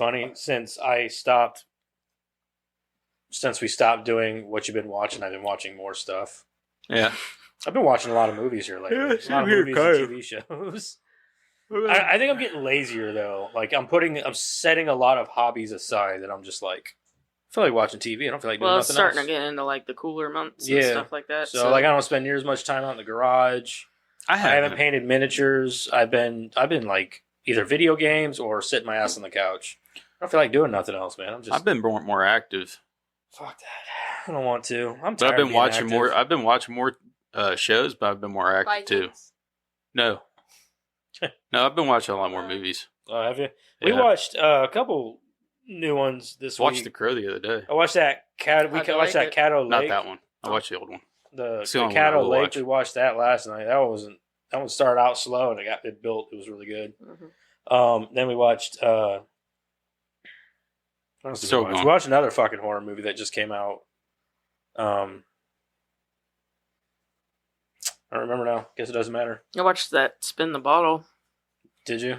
funny? Since we stopped doing what you've been watching, I've been watching more stuff. Yeah. I've been watching a lot of movies here lately. Yeah, A lot of movies and TV shows. I think I'm getting lazier though. Like I'm setting a lot of hobbies aside, and I'm just like, I feel like watching TV. I don't feel like doing nothing else. Well, it's starting to get into like the cooler months and stuff like that. So like I don't spend near as much time out in the garage. I haven't painted miniatures. I've been like either video games or sitting my ass on the couch. I don't feel like doing nothing else, man. I've been more active. Fuck that. I don't want to. I'm tired. But I've been watching more. I've been watching more shows, but I've been more active too. No, I've been watching a lot more movies. Oh, have you? Yeah. We watched a couple new ones this week. Watched The Crow the other day. I watched that cat. We watched that Caddo Lake. Not that one. I watched the old one. The Caddo Lake. We watched that last night. That one started out slow and it built. It was really good. Mm-hmm. Then we watched. We watched another fucking horror movie that just came out. I don't remember now. Guess it doesn't matter. I watched that Spin the Bottle. Did you?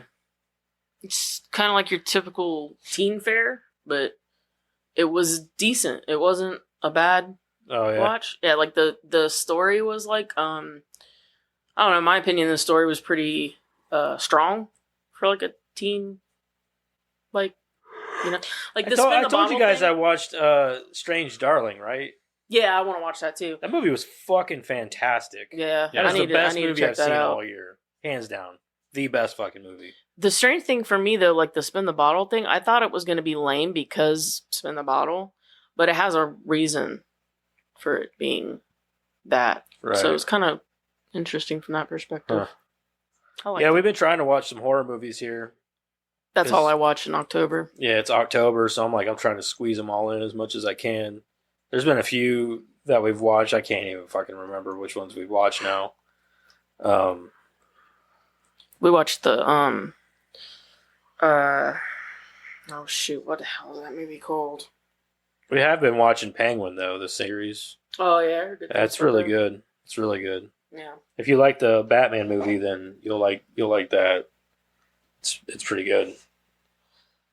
It's kind of like your typical teen fare, but it was decent. It wasn't a bad watch. Yeah, like the story was like I don't know. In my opinion, the story was pretty strong for like a teen, like like the I told you guys thing. I watched Strange Darling, right? Yeah, I want to watch that too. That movie was fucking fantastic. Yeah, that is the best movie I've seen all year, hands down. The best fucking movie. The strange thing for me though, like the Spin the Bottle thing, I thought it was going to be lame because Spin the Bottle, but it has a reason for it being that. Right. So it's kind of interesting from that perspective. Huh. We've been trying to watch some horror movies here. That's all I watched in October. Yeah, it's October, so I'm trying to squeeze them all in as much as I can. There's been a few that we've watched. I can't even fucking remember which ones we've watched now. We watched the oh shoot, what the hell is that movie called? We have been watching Penguin though, the series. Oh yeah, that's really good. It's really good. Yeah. If you like the Batman movie, then you'll like that. It's pretty good.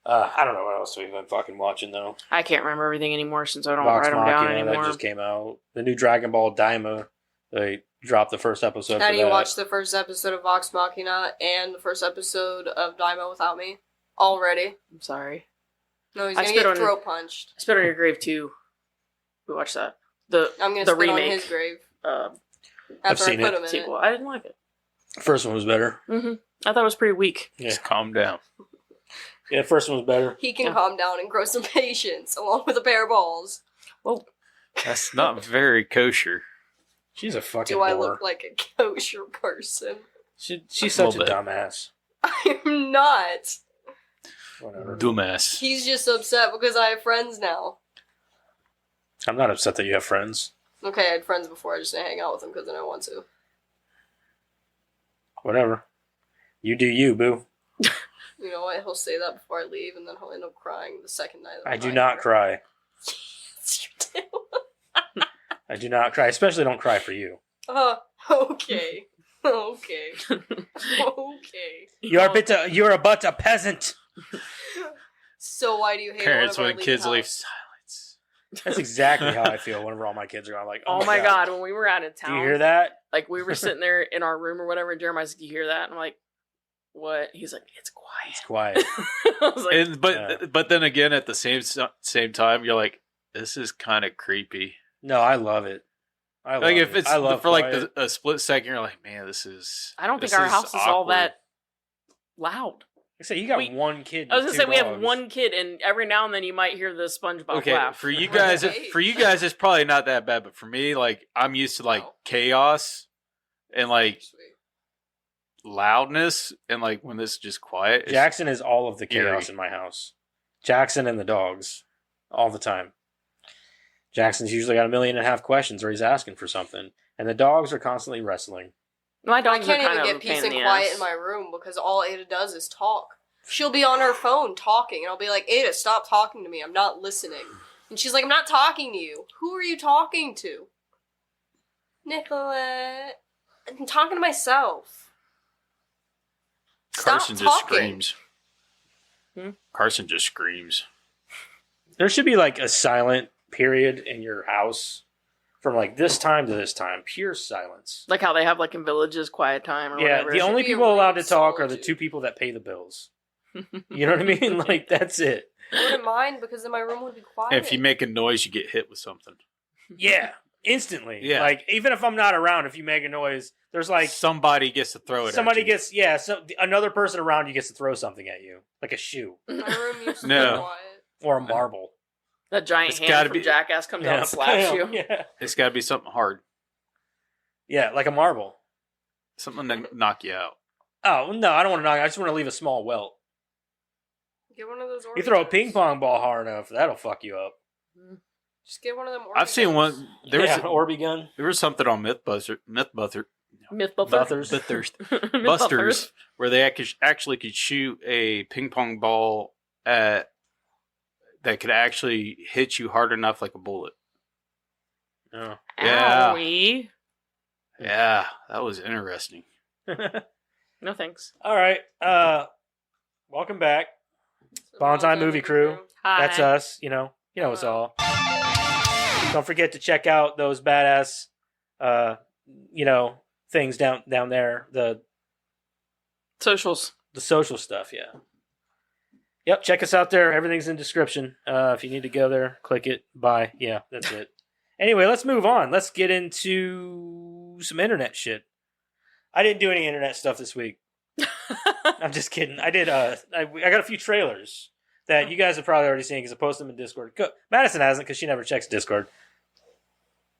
I don't know what else we've been fucking watching though. I can't remember everything anymore since I don't write them down anymore. That just came out. The new Dragon Ball Daima. They dropped the first episode. How do you watch the first episode of Vox Machina and the first episode of Daima without me already? I'm sorry. No, he's gonna get throat punched. I spit on your grave too. We watched that. I'm gonna spit remake. On his grave. I've seen it. Sequel. I didn't like it. The first one was better. Mm-hmm. I thought it was pretty weak. Yeah. Just calm down. Yeah, the first one was better. He can calm down and grow some patience, along with a pair of balls. Whoa. That's not very kosher. She's a fucking Do I look like a kosher person? She's such a dumbass. I'm not. Whatever. Dumbass. He's just upset because I have friends now. I'm not upset that you have friends. Okay, I had friends before. I just didn't hang out with them because I didn't want to. Whatever. You do you, boo. You know what? He'll say that before I leave, and then he'll end up crying the second night. I do not cry. Yes, you do. I do not cry. Especially don't cry for you. Okay. Okay. You're but a peasant. So why do you hate parents when kids leave silence? That's exactly how I feel whenever all my kids are gone. Like, oh my god, when we were out of town. Do you hear that? Like, we were sitting there in our room or whatever, and Jeremiah's like, do you hear that? And I'm like, what? He's like, it's quiet. It's quiet. I was like, but then again, at the same time, you're like, this is kind of creepy. No, I love it. If it's for like a split second, you're like, man, this is. I don't think our house is all that loud. I say you got one kid. I was gonna say we have one kid, and every now and then you might hear the SpongeBob laugh. For you guys, it's probably not that bad, but for me, like I'm used to like chaos and like loudness, and like when this is just quiet. Jackson is all of the chaos in my house. Jackson and the dogs, all the time. Jackson's usually got 1.5 million questions, or he's asking for something, and the dogs are constantly wrestling. My dogs I can't even get peace and quiet in my room because all Ada does is talk. She'll be on her phone talking, and I'll be like, Ada, stop talking to me. I'm not listening. And she's like, I'm not talking to you. Who are you talking to? Nicolette. I'm talking to myself. Carson Stop just talking. screams. Carson just screams. There should be like a silent period in your house from like this time to this time. Pure silence. Like how they have like in villages quiet time or whatever. The only people allowed to talk are the two people that pay the bills. You know what I mean? Like, that's it. I wouldn't mind because then my room would be quiet. And if you make a noise, you get hit with something. Yeah. Instantly. Yeah. Like, even if I'm not around, if you make a noise, there's like... Somebody gets to throw it Somebody at you. gets... Yeah, so another person around you gets to throw something at you. Like a shoe. My room used to be No. quiet. Or a marble. That giant It's hand gotta from be- Jackass comes out and slaps you. Yeah. It's got to be something hard. Yeah, like a marble. Something to knock you out. Oh, no, I don't want to knock. I just want to leave a small welt. Get one of those. You throw a Oreos. ping pong ball hard enough, that'll fuck you up. Just get one of them. I've seen one. There was an Orby gun. there was something on Mythbusters, Busters. where they actually could shoot a ping pong ball at that could actually hit you hard enough like a bullet. Oh. Yeah. Owie. Yeah, that was interesting. No thanks. All right. Welcome back. Bonsai Movie Crew. Hi. That's us. You know us all. Don't forget to check out those badass, things down there. The Socials. social stuff. Yeah. Yep. Check us out there. Everything's in description. If you need to go there, click it. Bye. Yeah, that's it. Anyway, let's move on. Let's get into some internet shit. I didn't do any internet stuff this week. I'm just kidding. I did. I got a few trailers that you guys have probably already seen because I posted them in Discord. Madison hasn't because she never checks Discord.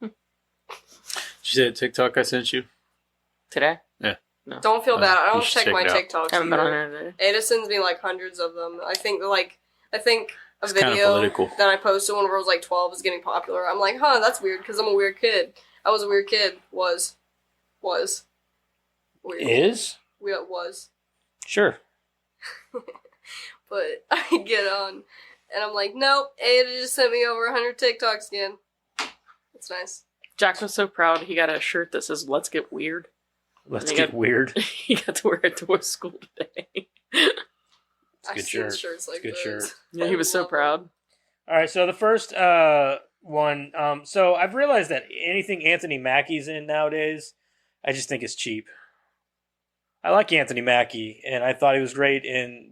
Did you see that TikTok I sent you? Today? Yeah. No. Don't feel bad. I you don't should check my check it TikToks. Haven't been on either. there today. Ada sends me like hundreds of them. I think a It's kinda video political. that I posted when I was like 12 is getting popular. I'm like, that's weird because I'm a weird kid. I was a weird kid. Was weird. Is? Was. Sure. But I get on and I'm like, nope, Ada just sent me over 100 TikToks again. It's nice. Jack was so proud he got a shirt that says "Let's get weird." Let's And get weird. He got to wear it to his school today. It's a I've good seen shirt. shirts like It's a good those. shirt. Yeah, he was so proud. All right, so the first one. So I've realized that anything Anthony Mackie's in nowadays, I just think is cheap. I like Anthony Mackie, and I thought he was great in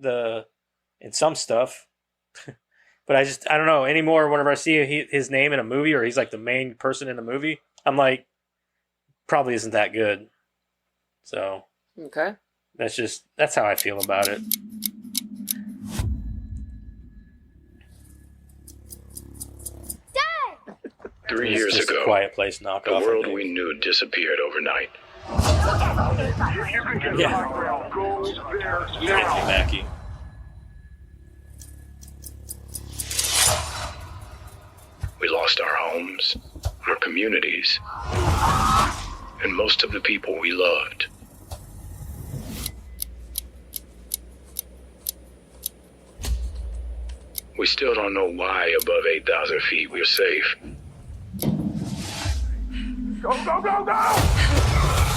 some stuff. But I don't know anymore. Whenever I see his name in a movie, or he's like the main person in a movie, I'm like, probably isn't that good. So Okay. that's how I feel about it. Three years Just a ago, Quiet Place knockoff. the I world think. we knew disappeared overnight. Yeah. Anthony Mackie. We lost our homes, our communities, and most of the people we loved. We still don't know why above 8,000 feet we're safe. Go, go, go, go!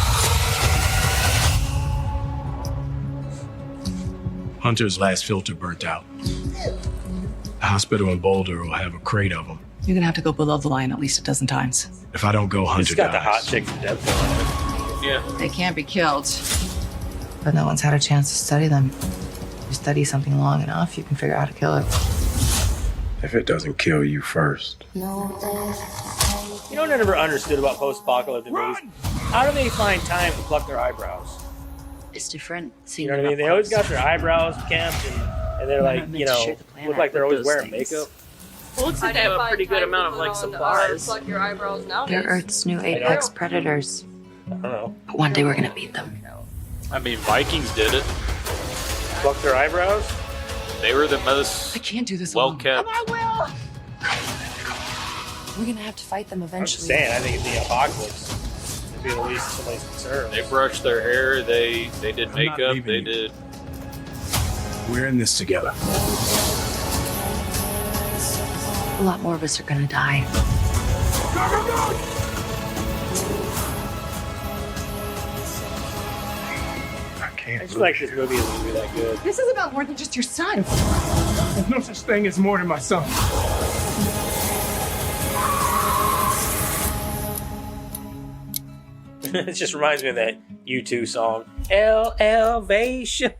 Hunter's last filter burnt out. The hospital in Boulder will have a crate of them. You're gonna have to go below the line at least a dozen times. If I don't go, It's Hunter got dies. the hot chick from Deadpool on it. Yeah. They can't be killed. But no one's had a chance to study them. You study something long enough, you can figure out how to kill it. If it doesn't kill you first. You know what I never understood about post-apocalyptic movies? How do they find time to pluck their eyebrows? It's different. You know what I mean? They always got their eyebrows kept, and they're like, look like they're always wearing makeup. Well, it looks like they have a pretty good amount of like supplies. Pluck your eyebrows nowadays. They're Earth's new apex predators. I don't know. But one day we're gonna beat them. I mean, Vikings did it. Pluck their eyebrows? They were the most I can't do this well alone. kept. We're gonna have to fight them I'm just eventually. saying, I think in the apocalypse, it'd be the least somebody's concerned. They brushed their hair. They did I'm not makeup. leaving They you. did. We're in this together. A lot more of us are gonna die. I can't. I just like this movie isn't really that good. This is about more than just your son. There's no such thing as more than my son. It just reminds me of that U2 song, Elevation.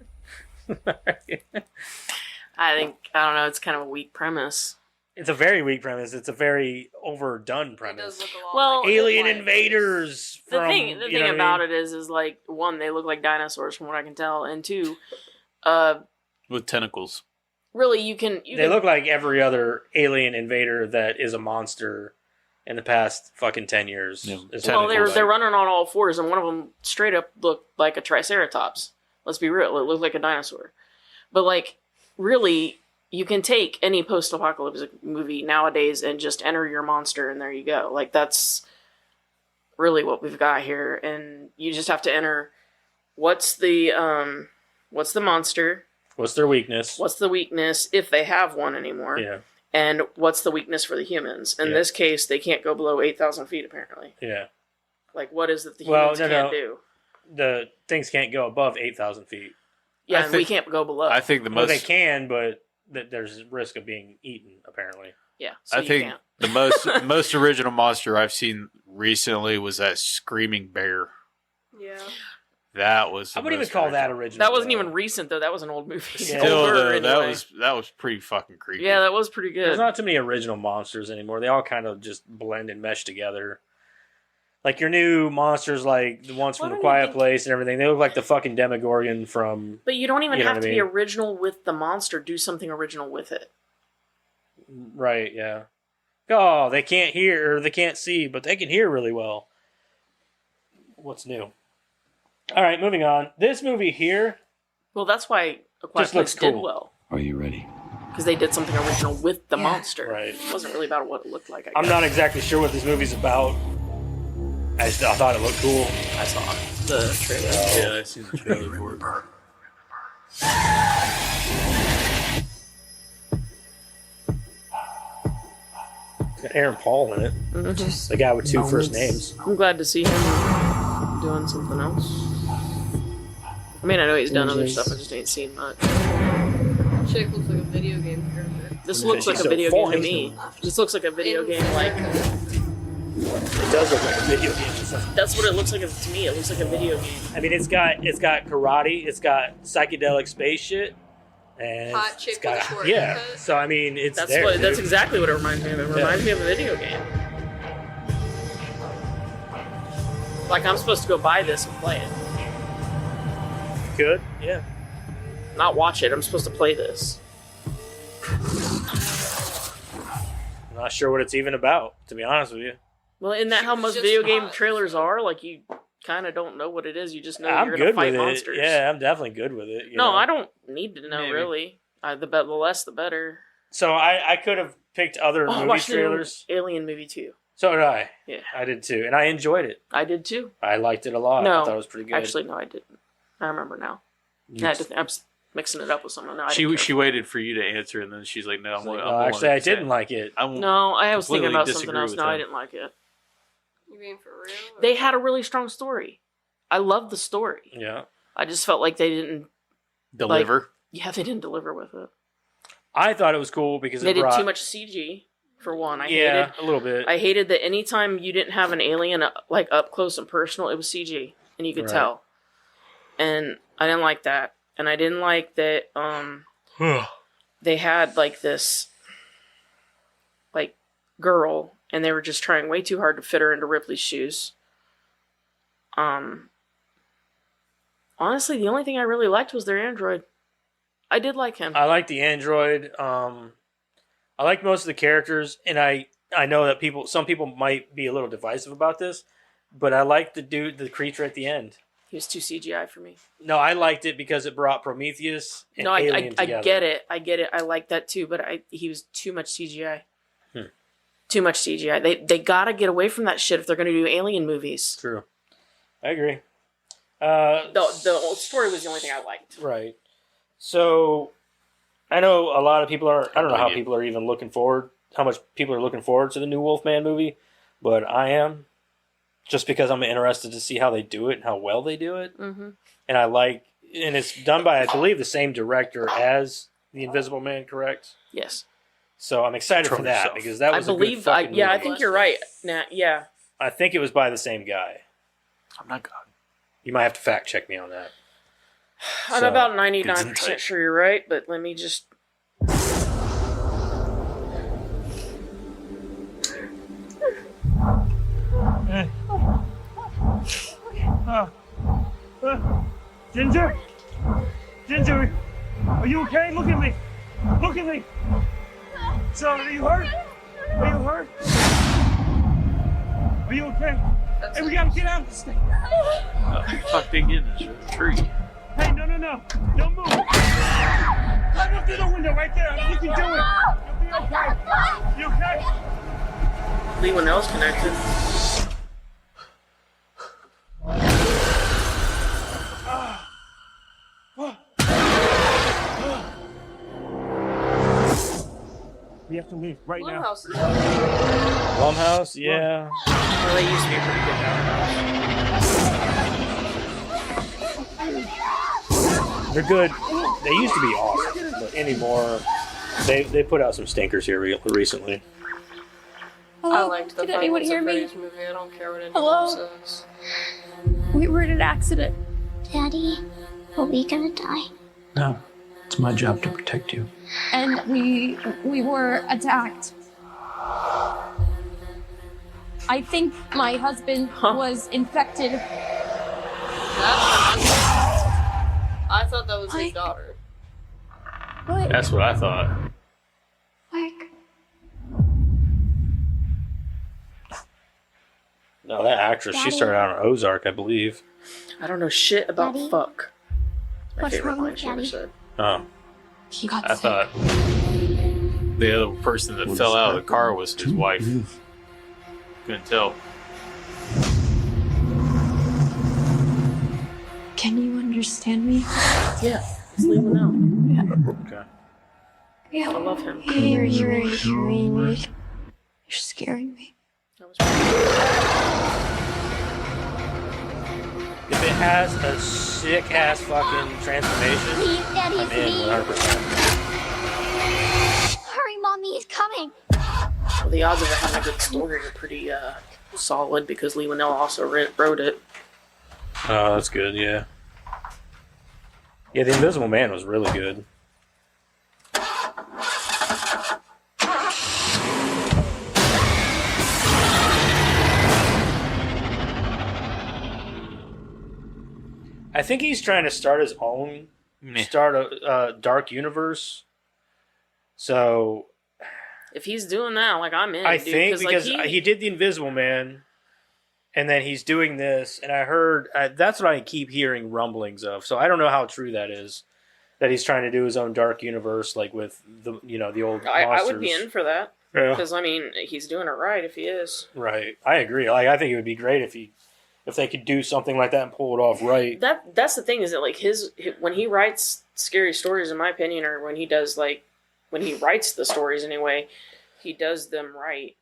I don't know, it's kind of a weak premise. It's a very weak premise. It's a very overdone It premise. does look a lot Well, like Alien Quiet invaders. The From, thing about it is like, one, they look like dinosaurs from what I can tell, and two, with tentacles. really you can They look like every other alien invader that is a monster in the past fucking 10 years. Yeah. Is well, what it looks they're like. running on all fours, and one of them straight up looked like a triceratops. Let's be real, it looked like a dinosaur. But like, really, you can take any post-apocalyptic movie nowadays and just enter your monster, and there you go. Like, that's really what we've got here, and you just have to enter what's the monster, What's their weakness? what's the weakness if they have one anymore, Yeah. and what's the weakness for the humans. In Yeah. this case, they can't go below 8,000 feet apparently. Yeah. Like, what is it the Well, humans no, can't no. do? The things can't go above 8,000 feet. Yeah, I and we think- can't go below. I think the Well, most. they can, but there's a risk of being eaten, apparently. yeah, so I you think can't. the most original monster I've seen recently was that screaming bear. Yeah. That was. I the wouldn't even most call that original. original. That wasn't though. even recent though. That was an old movie. Yeah. Still, Older, though, anyway. that was pretty fucking creepy. Yeah, that was pretty good. There's not too many original monsters anymore. They all kind of just blend and mesh together. Like your new monsters, like the ones from Why The don't you Quiet think- Place and everything, they look like the fucking Demogorgon from. But you don't even You know have what to I be mean? original with the monster. Do something original with it. Right, yeah. Oh, they can't hear or they can't see, but they can hear really well. What's new? All right, moving on. This movie here, Well, that's why A Quiet Just looks Place did cool. well. Are you ready? Because they did something original with the Yeah. monster. Right. It wasn't really about what it looked like, I I'm guess. not exactly sure what this movie's about. I thought it looked cool. I saw the trailer. Yeah, I seen the trailer for it. It's got Aaron Paul in it. Mhm. The guy with two first names. I'm glad to see him doing something else. I mean, I know he's done other stuff, I just ain't seen much. Chick looks like a video game character. This looks like She's a so video game to fine. me. This looks like a video game, like, It does look like a video game. that's what it looks like to me. It looks like a video game. I mean, it's got karate, it's got psychedelic space shit, and Hot it's chick got with a short yeah. haircut. So I mean, it's That's there. that's dude. exactly what it reminds me of. It reminds me of a video game. Like, I'm supposed to go buy this and play it. Good. Yeah. Not watch it. I'm supposed to play this. I'm not sure what it's even about, to be honest with you. Well, isn't that She how was most just video game hot. trailers are? Like, you kind of don't know what it is. You just know I'm you're good gonna fight with monsters. it. Yeah, I'm definitely good with it. you No, know? I don't need to know Maybe. really. The less, the better. So I could have picked other Oh, I movie watched the new trailers. Alien movie too. So did I. Yeah, I did too, and I enjoyed it. I did too. I liked it a lot. No, I thought it was pretty good. Actually, no, I didn't. I remember now. You- I'm mixing it up with someone. No, I She didn't she waited for you to answer, and then she's like, "No, I'm no, gonna actually, I didn't like it. No, I was thinking completely about something disagree else. with No, I him. didn't like it. You being for real? or- They had a really strong story. I loved the story. Yeah, I just felt like they didn't. deliver." Yeah, they didn't deliver with it. I thought it was cool because They it did brought, too much CG. For one, I Yeah, a little bit. hated that anytime you didn't have an alien like up close and personal, it was CG, and you could Right. tell. And I didn't like that. And I didn't like that they had like this like girl, and they were just trying way too hard to fit her into Ripley's shoes. Honestly, the only thing I really liked was their android. I did like him. I like the android. I like most of the characters, and I know that some people might be a little divisive about this, but I like the creature at the end. He was too CGI for me. No, I liked it because it brought Prometheus and No, Alien I together. get it. I get it. I like that too, but he was too much CGI. Hmm. Too much CGI. They gotta get away from that shit if they're gonna do alien movies. True. I agree. The story was the only thing I liked. Right. So, I know a lot of people are. I don't know how Yeah. people are even looking forward. How much people are looking forward to the new Wolfman movie, but I am, just because I'm interested to see how they do it and how well they do it. Mm-hmm. And I like and it's done by, I believe, the same director as The Invisible Man, correct? Yes. So I'm excited for that because that was a good fucking movie. I think you're right. Nah, yeah. I think it was by the same guy. I'm not God. You might have to fact check me on that. I'm about 99% sure you're right, but let me just. Ginger? Ginger, are you okay? Look at me. Look at me. So, are you hurt? Are you hurt? Are you okay? Hey, we gotta get out of this thing. How the fuck they get in this tree? Hey, no. Don't move. Climb up through the window right there. You can do it. You'll be okay. You okay? Lee Winnell's connected. We have to leave right now. Blumhouse, yeah. Well, they used to be pretty good now. They're good. They used to be awesome, but anymore, they put out some stinkers here recently. I liked the Did anyone hear me? movie. I don't care what anyone Hello? says. We were in an accident. Daddy, are we gonna die? No, it's my job to protect you. And we were attacked. I think my husband was infected. I thought that was his daughter. What? That's what I thought. Like, No, that actress, she started out on Ozark, I believe. I don't know shit about Daddy? fuck. My What's favorite wrong line with she ever Daddy? said. Oh. he got I sick. thought the other person that fell out of the car was his wife. Couldn't tell. Can you understand me? Yeah, it's Lee Winnell. Okay. Yeah. I love him. You're scaring me. That was pretty If it has a sick ass fucking transformation, Please, Daddy, I'm in please. 100%. Hurry, Mommy is coming. Well, the odds of it having a good story are pretty solid because Lee Winnell also wrote it. Oh, that's good, yeah. Yeah, The Invisible Man was really good. I think he's trying to start his own, start a dark universe. So If he's doing that, like I'm in. I dude, think because like, he did The Invisible Man, and then he's doing this, and I heard that's what I keep hearing rumblings of. So I don't know how true that is. That he's trying to do his own dark universe, like with the the old I monsters. would be in for that Yeah. because I mean he's doing it right if he is. Right, I agree. Like I think it would be great if they could do something like that and pull it off right. That's the thing is that like his when he writes scary stories, in my opinion, or when he does when he writes the stories anyway, he does them right.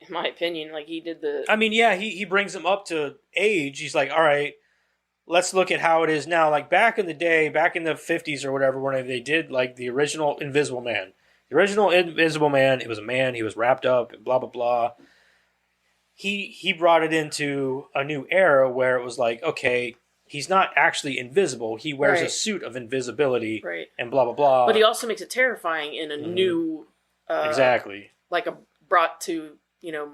In my opinion, like he did the. I mean, yeah, he brings them up to age. He's like, all right, let's look at how it is now. Like back in the day, back in the 50s or whatever, when they did like the original Invisible Man. The original Invisible Man, it was a man. He was wrapped up and blah blah blah. He brought it into a new era where it was like, okay, he's not actually invisible. He wears a suit of invisibility, Right. and blah blah blah. But he also makes it terrifying in a new. Exactly. Like a brought to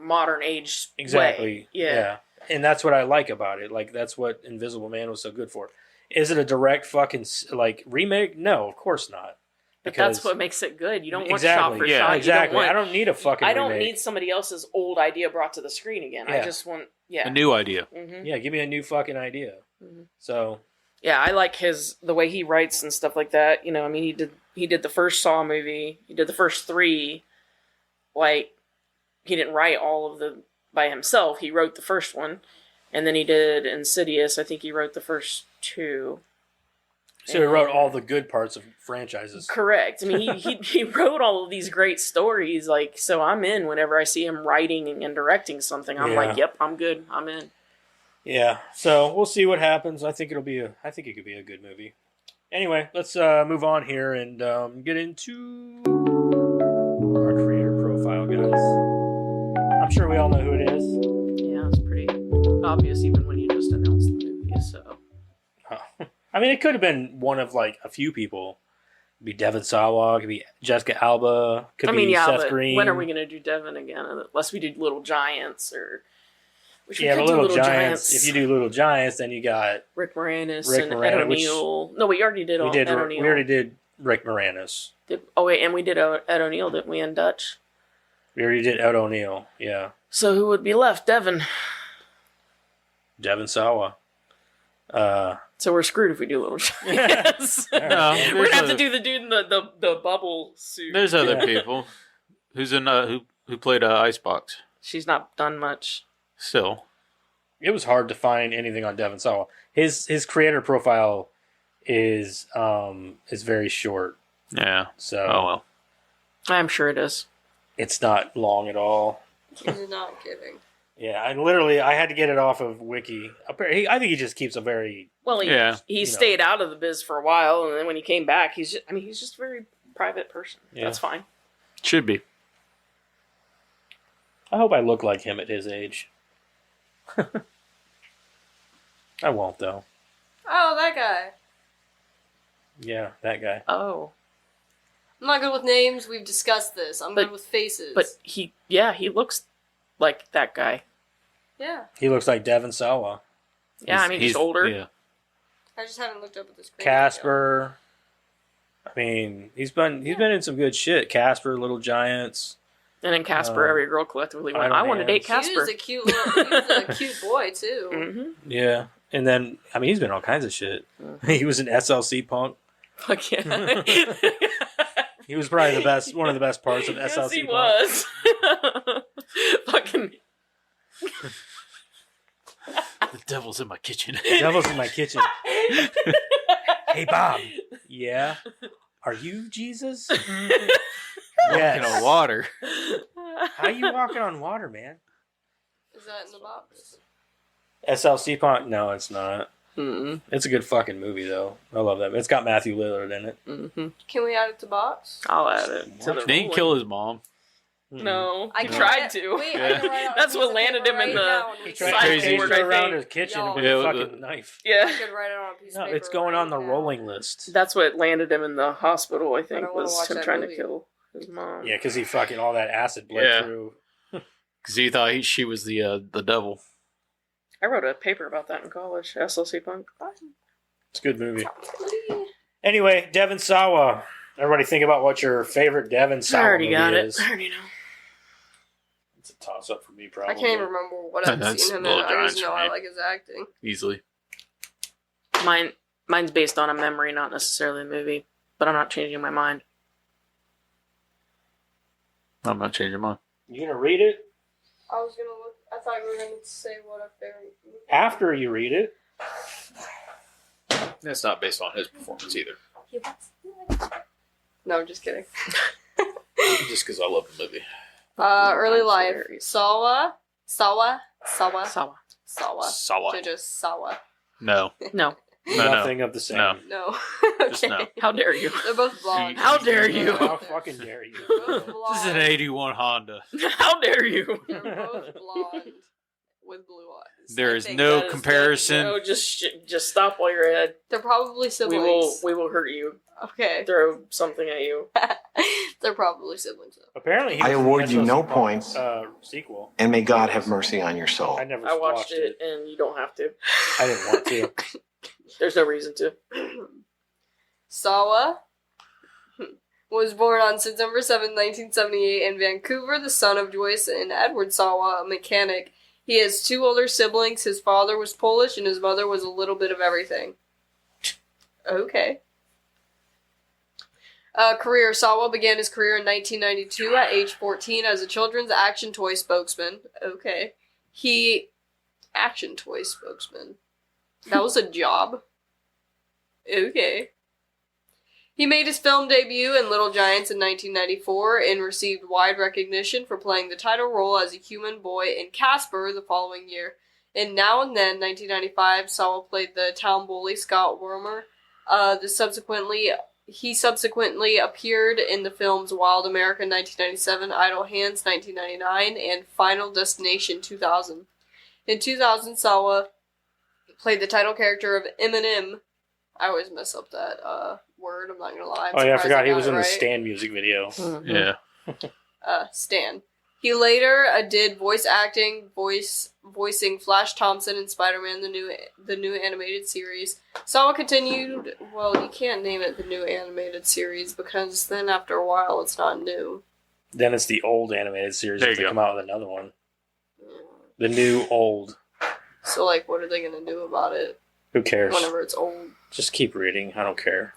modern age. Exactly. Way. Yeah. And that's what I like about it. Like that's what Invisible Man was so good for. Is it a direct fucking like remake? No, of course not. But that's what makes it good. You don't want exactly, shot for yeah, shot. Exactly. I I don't need a fucking. I don't remake. need somebody else's old idea brought to the screen again. I Yeah. just want A new idea. Mm-hmm. Yeah, give me a new fucking idea. Mm-hmm. So yeah, I like the way he writes and stuff like that. I mean, he did the first Saw movie. He did the first 3. Like, he didn't write all of them by himself. He wrote the first one, and then he did Insidious. I think he wrote the first 2. he wrote all the good parts of franchises. Correct. I mean, he wrote all of these great stories. Like, so I'm in whenever I see him writing and directing something. I'm like, yep, I'm good. I'm in. Yeah, so we'll see what happens. I think it could be a good movie. Anyway, let's move on here and get into our creator profile, guys. I'm sure we all know who it is. Yeah, it's pretty obvious even when you just announced the movie. So, I mean, it could have been one of like a few people. It could be Devon Sawa, could be Jessica Alba, could be Seth but Green. when are we going to do Devon again? Unless we do Little Giants or. Yeah, but Little Giants. If you do Little Giants, then you got Rick Moranis and Ed O'Neill. No, we already did Ed O'Neill. We already did Rick Moranis. And we did Ed O'Neill, didn't we, in Dutch? We already did Ed O'Neill, yeah. So who would be left? Devon Sawa. So we're screwed if we do Little Giants. No, we're going to have to do the dude in the bubble suit. There's other people. Who's in who played Icebox? She's not done much. Still, it was hard to find anything on Devon Sawa. His creator profile is very short. Yeah. So well, I'm sure it is. It's not long at all. You're not kidding. Yeah, I had to get it off of Wiki. I think he just keeps a very he stayed out of the biz for a while, and then when he came back, he's just a very private person. Yeah. That's fine. Should be. I hope I look like him at his age. I won't though. Oh, that guy. Yeah, that guy. Oh. I'm not good with names. We've discussed this. I'm good with faces. But he looks like that guy. Yeah. He looks like Devon Sawa. Yeah, he's older. Yeah. I just haven't looked up at this. Casper. I mean, he's been in some good shit. Casper, Little Giants. And in Casper, every girl collectively went, I want to date Casper. He was a cute boy, too. Mm-hmm. Yeah. And then, I mean, he's been in all kinds of shit. Mm-hmm. He was in SLC Punk. Fuck yeah. He was probably one of the best parts of SLC Punk. He was. Fucking... The devil's in my kitchen. The devil's in my kitchen. Hey, Bob. Yeah? Are you Jesus? Walking on water. How are you walking on water, man? Is that in the box? SLC Punk? No, it's not. Mm-mm. It's a good fucking movie, though. I love that. It's got Matthew Lillard in it. Mm-hmm. Can we add it to box? I'll add it. They didn't kill his mom. No, I tried to. Wait, That's what landed him in the sideboard around his kitchen with a fucking knife. Yeah, I could write it on a piece of paper. It's going on the rolling list. That's what landed him in the hospital. I think was him trying to kill his mom. Yeah, because he fucking all that acid bled through. Because he thought she was the devil. I wrote a paper about that in college. SLC Punk. It's a good movie. Anyway, Devon Sawa. Everybody think about what your favorite Devon Sawa movie is. I already know. It's a toss-up for me, probably. I can't even remember what I've seen him in. I just know I like his acting. Easily. Mine's based on a memory, not necessarily a movie. But I'm not changing my mind. I'm not changing mine. You gonna read it? I was gonna look. I thought you were gonna say what a favorite movie. After you read it. That's not based on his performance either. No, just kidding. Just because I love the movie. Early life. Sawa. Just Sawa. No. Nothing of the same. No. Just no. How dare you? They're both blonde. How dare you? How fucking dare you? This is an 81 Honda. How dare you? They're both blonde with blue eyes. There is no comparison. No, just stop while you're ahead. They're probably siblings. We will hurt you. Okay. Throw something at you. They're probably siblings. Though. Apparently, I award you no points. Sequel. And may God have mercy on your soul. I watched it, and you don't have to. I didn't want to. There's no reason to. Sawa was born on September 7, 1978 in Vancouver, the son of Joyce and Edward Sawa, a mechanic. He has two older siblings. His father was Polish, and his mother was a little bit of everything. Okay. Career. Sawa began his career in 1992 at age 14 as a children's action toy spokesman. Okay. Action toy spokesman. That was a job. Okay. He made his film debut in Little Giants in 1994 and received wide recognition for playing the title role as a human boy in Casper the following year. In Now and Then, 1995, Sawa played the town bully Scott Wormer. He subsequently appeared in the films Wild America 1997, Idle Hands 1999, and Final Destination 2000. In 2000, Sawa played the title character of Eminem. I always mess up that word, I'm not gonna lie. Oh yeah, I forgot he was in the Stan music video. Mm-hmm. Yeah. Stan. He later did voice acting, voicing Flash Thompson in Spider-Man the new animated series. Sawa continued. Well, you can't name it the new animated series because then after a while it's not new. Then it's the old animated series if they come out with another one. The new old. So like, what are they gonna do about it? Who cares? Whenever it's old. Just keep reading. I don't care.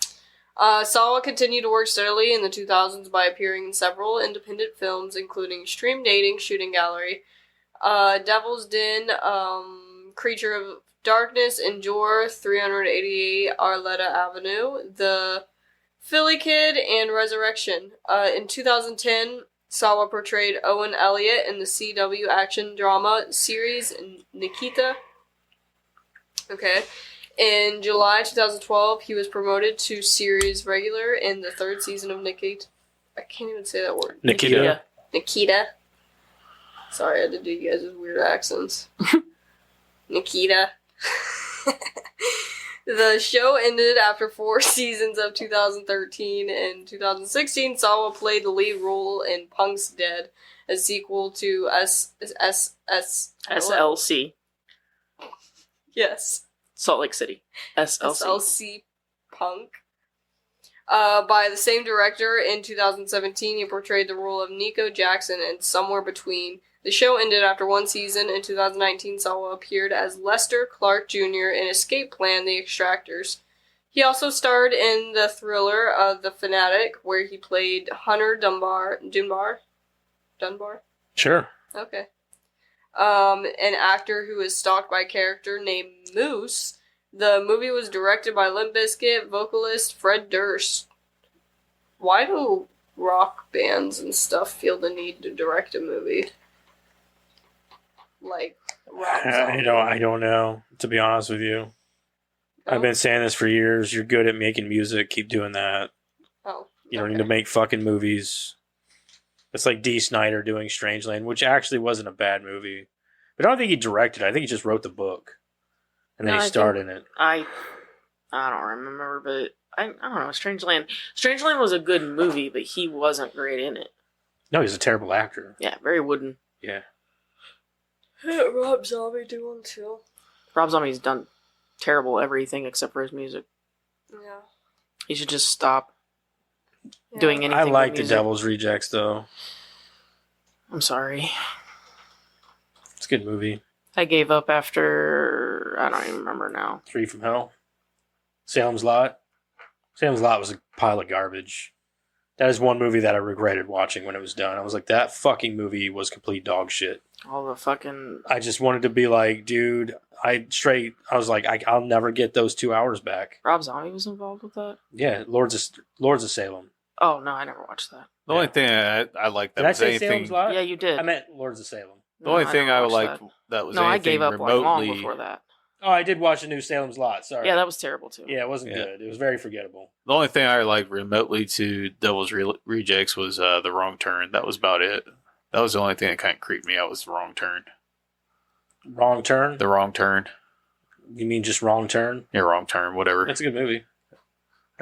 Sawa continued to work steadily in the 2000s by appearing in several independent films, including Extreme Dating, Shooting Gallery, Devil's Den, Creature of Darkness, Endure, 388 Arletta Avenue, The Philly Kid, and Resurrection. In 2010, Sawa portrayed Owen Elliott in the CW action drama series Nikita. Okay. In July 2012, he was promoted to series regular in the third season of Nikita. I can't even say that word. Nikita. Sorry, I had to do you guys' weird accents. Nikita. The show ended after 4 seasons of 2013. In 2016, Sawa played the lead role in Punk's Dead, a sequel to SLC. Yes. Salt Lake City. SLC. SLC Punk. By the same director. In 2017, he portrayed the role of Nico Jackson in Somewhere Between. The show ended after 1 season. In 2019, Sawa appeared as Lester Clark Jr. in Escape Plan: The Extractors. He also starred in the thriller The Fanatic, where he played Hunter Dunbar? Sure. Okay. An actor who is stalked by a character named Moose. The movie was directed by Limp Bizkit vocalist Fred Durst. Why do rock bands and stuff feel the need to direct a movie? Like, rock songs. I don't know, to be honest with you. No? I've been saying this for years. You're good at making music. Keep doing that. Oh. You don't need to make fucking movies. It's like Dee Snider doing Strangeland, which actually wasn't a bad movie. But I don't think he directed it. I think he just wrote the book. And then he starred in it. I don't remember, but I don't know. Strangeland was a good movie, but he wasn't great in it. No, he's a terrible actor. Yeah, very wooden. Yeah. Rob Zombie do one too. Rob Zombie's done terrible everything except for his music. Yeah. He should just stop doing anything. I like with The Devil's Rejects, though. I'm sorry. It's a good movie. I gave up after... I don't even remember now. 3 from Hell. Salem's Lot. Salem's Lot was a pile of garbage. That is one movie that I regretted watching when it was done. I was like, that fucking movie was complete dog shit. All the fucking... I just wanted to be like, dude, I was like, I'll never get those 2 hours back. Rob Zombie was involved with that? Yeah, Lords of Salem. Oh, no, I never watched that. The only thing I like that Did I was say anything... Salem's Lot? Yeah, you did. I meant Lords of Salem. The only thing I liked that was anything I gave up remotely... like long before that. Oh, I did watch the new Salem's Lot. Sorry. Yeah, that was terrible too. Yeah, it wasn't good. It was very forgettable. The only thing I liked remotely to Devil's Rejects was The Wrong Turn. That was about it. That was the only thing that kind of creeped me out was The Wrong Turn. Wrong Turn? The Wrong Turn. You mean just Wrong Turn? Yeah, Wrong Turn, whatever. That's a good movie.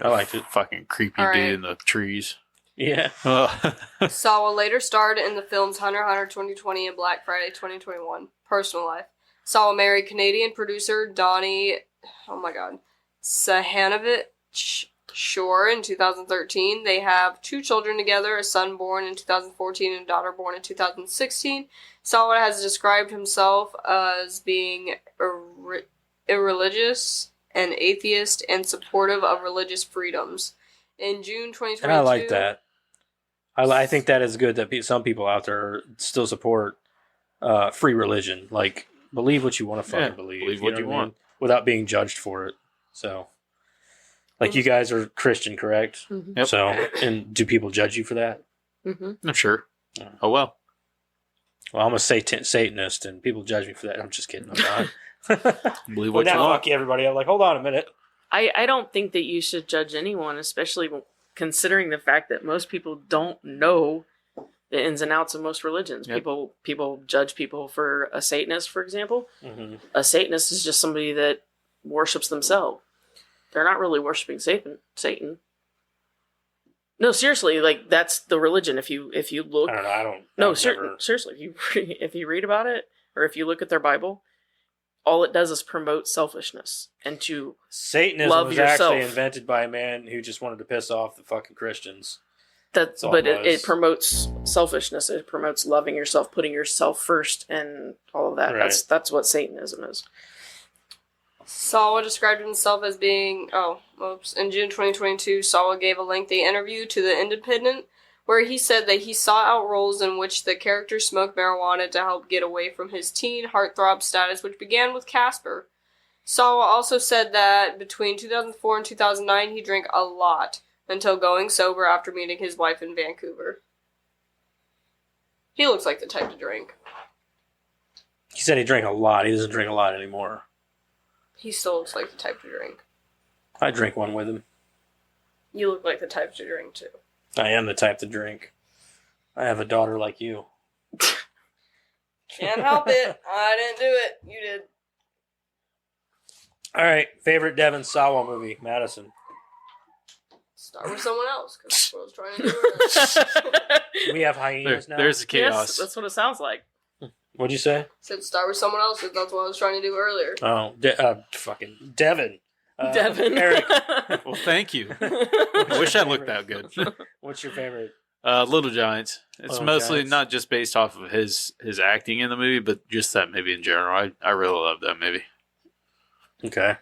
I liked it. Fucking creepy All right. dude in the trees. Yeah. Sawa later starred in the films Hunter x Hunter 2020 and Black Friday 2021. Personal life. Sawa married Canadian producer Donnie, Sahanovich Shore in 2013. They have 2 children together, a son born in 2014 and a daughter born in 2016. Sawa has described himself as being irreligious, an atheist, and supportive of religious freedoms. In June 2022... And I like that. I think that is good that some people out there still support free religion. Like, believe what you want to fucking believe. Believe what you know I mean? want. Without being judged for it. So, like, you guys are Christian, correct? Mm-hmm. Yep. So, and do people judge you for that? Mm-hmm. I'm sure. Oh, well. Well, I'm a Satanist, and people judge me for that. I'm just kidding. I'm not. Believe Well, what you now, want. fuck everybody. I'm like, hold on a minute. I don't think that you should judge anyone, especially considering the fact that most people don't know the ins and outs of most religions. Yep. People judge people for a Satanist, for example. Mm-hmm. A Satanist is just somebody that worships themselves. They're not really worshiping Satan. No, seriously, like that's the religion. If you look, I don't know. I don't. no, I've never- seriously, if you read about it or if you look at their Bible, all it does is promote selfishness and to Satanism love was yourself. actually invented by a man who just wanted to piss off the fucking Christians. That's all but it was. it promotes selfishness. It promotes loving yourself, putting yourself first, and all of that. Right. That's what Satanism is. Sawa described himself as being, in June 2022, Sawa gave a lengthy interview to The Independent where he said that he sought out roles in which the character smoked marijuana to help get away from his teen heartthrob status, which began with Casper. Sawa also said that between 2004 and 2009, he drank a lot until going sober after meeting his wife in Vancouver. He looks like the type to drink. He said he drank a lot. He doesn't drink a lot anymore. He still looks like the type to drink. I drink one with him. You look like the type to drink, too. I am the type to drink. I have a daughter like you. Can't help it. I didn't do it. You did. All right, favorite Devon Sawa movie, Madison. Start with someone else, because that's what I was trying to do earlier. We have hyenas now. There's the chaos. Yes, that's what it sounds like. What'd you say? Said start with someone else, because that's what I was trying to do earlier. Oh, fucking Devon. Devon. Eric. Well, thank you. I wish I looked that good. What's your favorite? Little Giants. It's Little mostly Giants. not just based off of his acting in the movie, but just that movie in general. I really love that movie. Okay.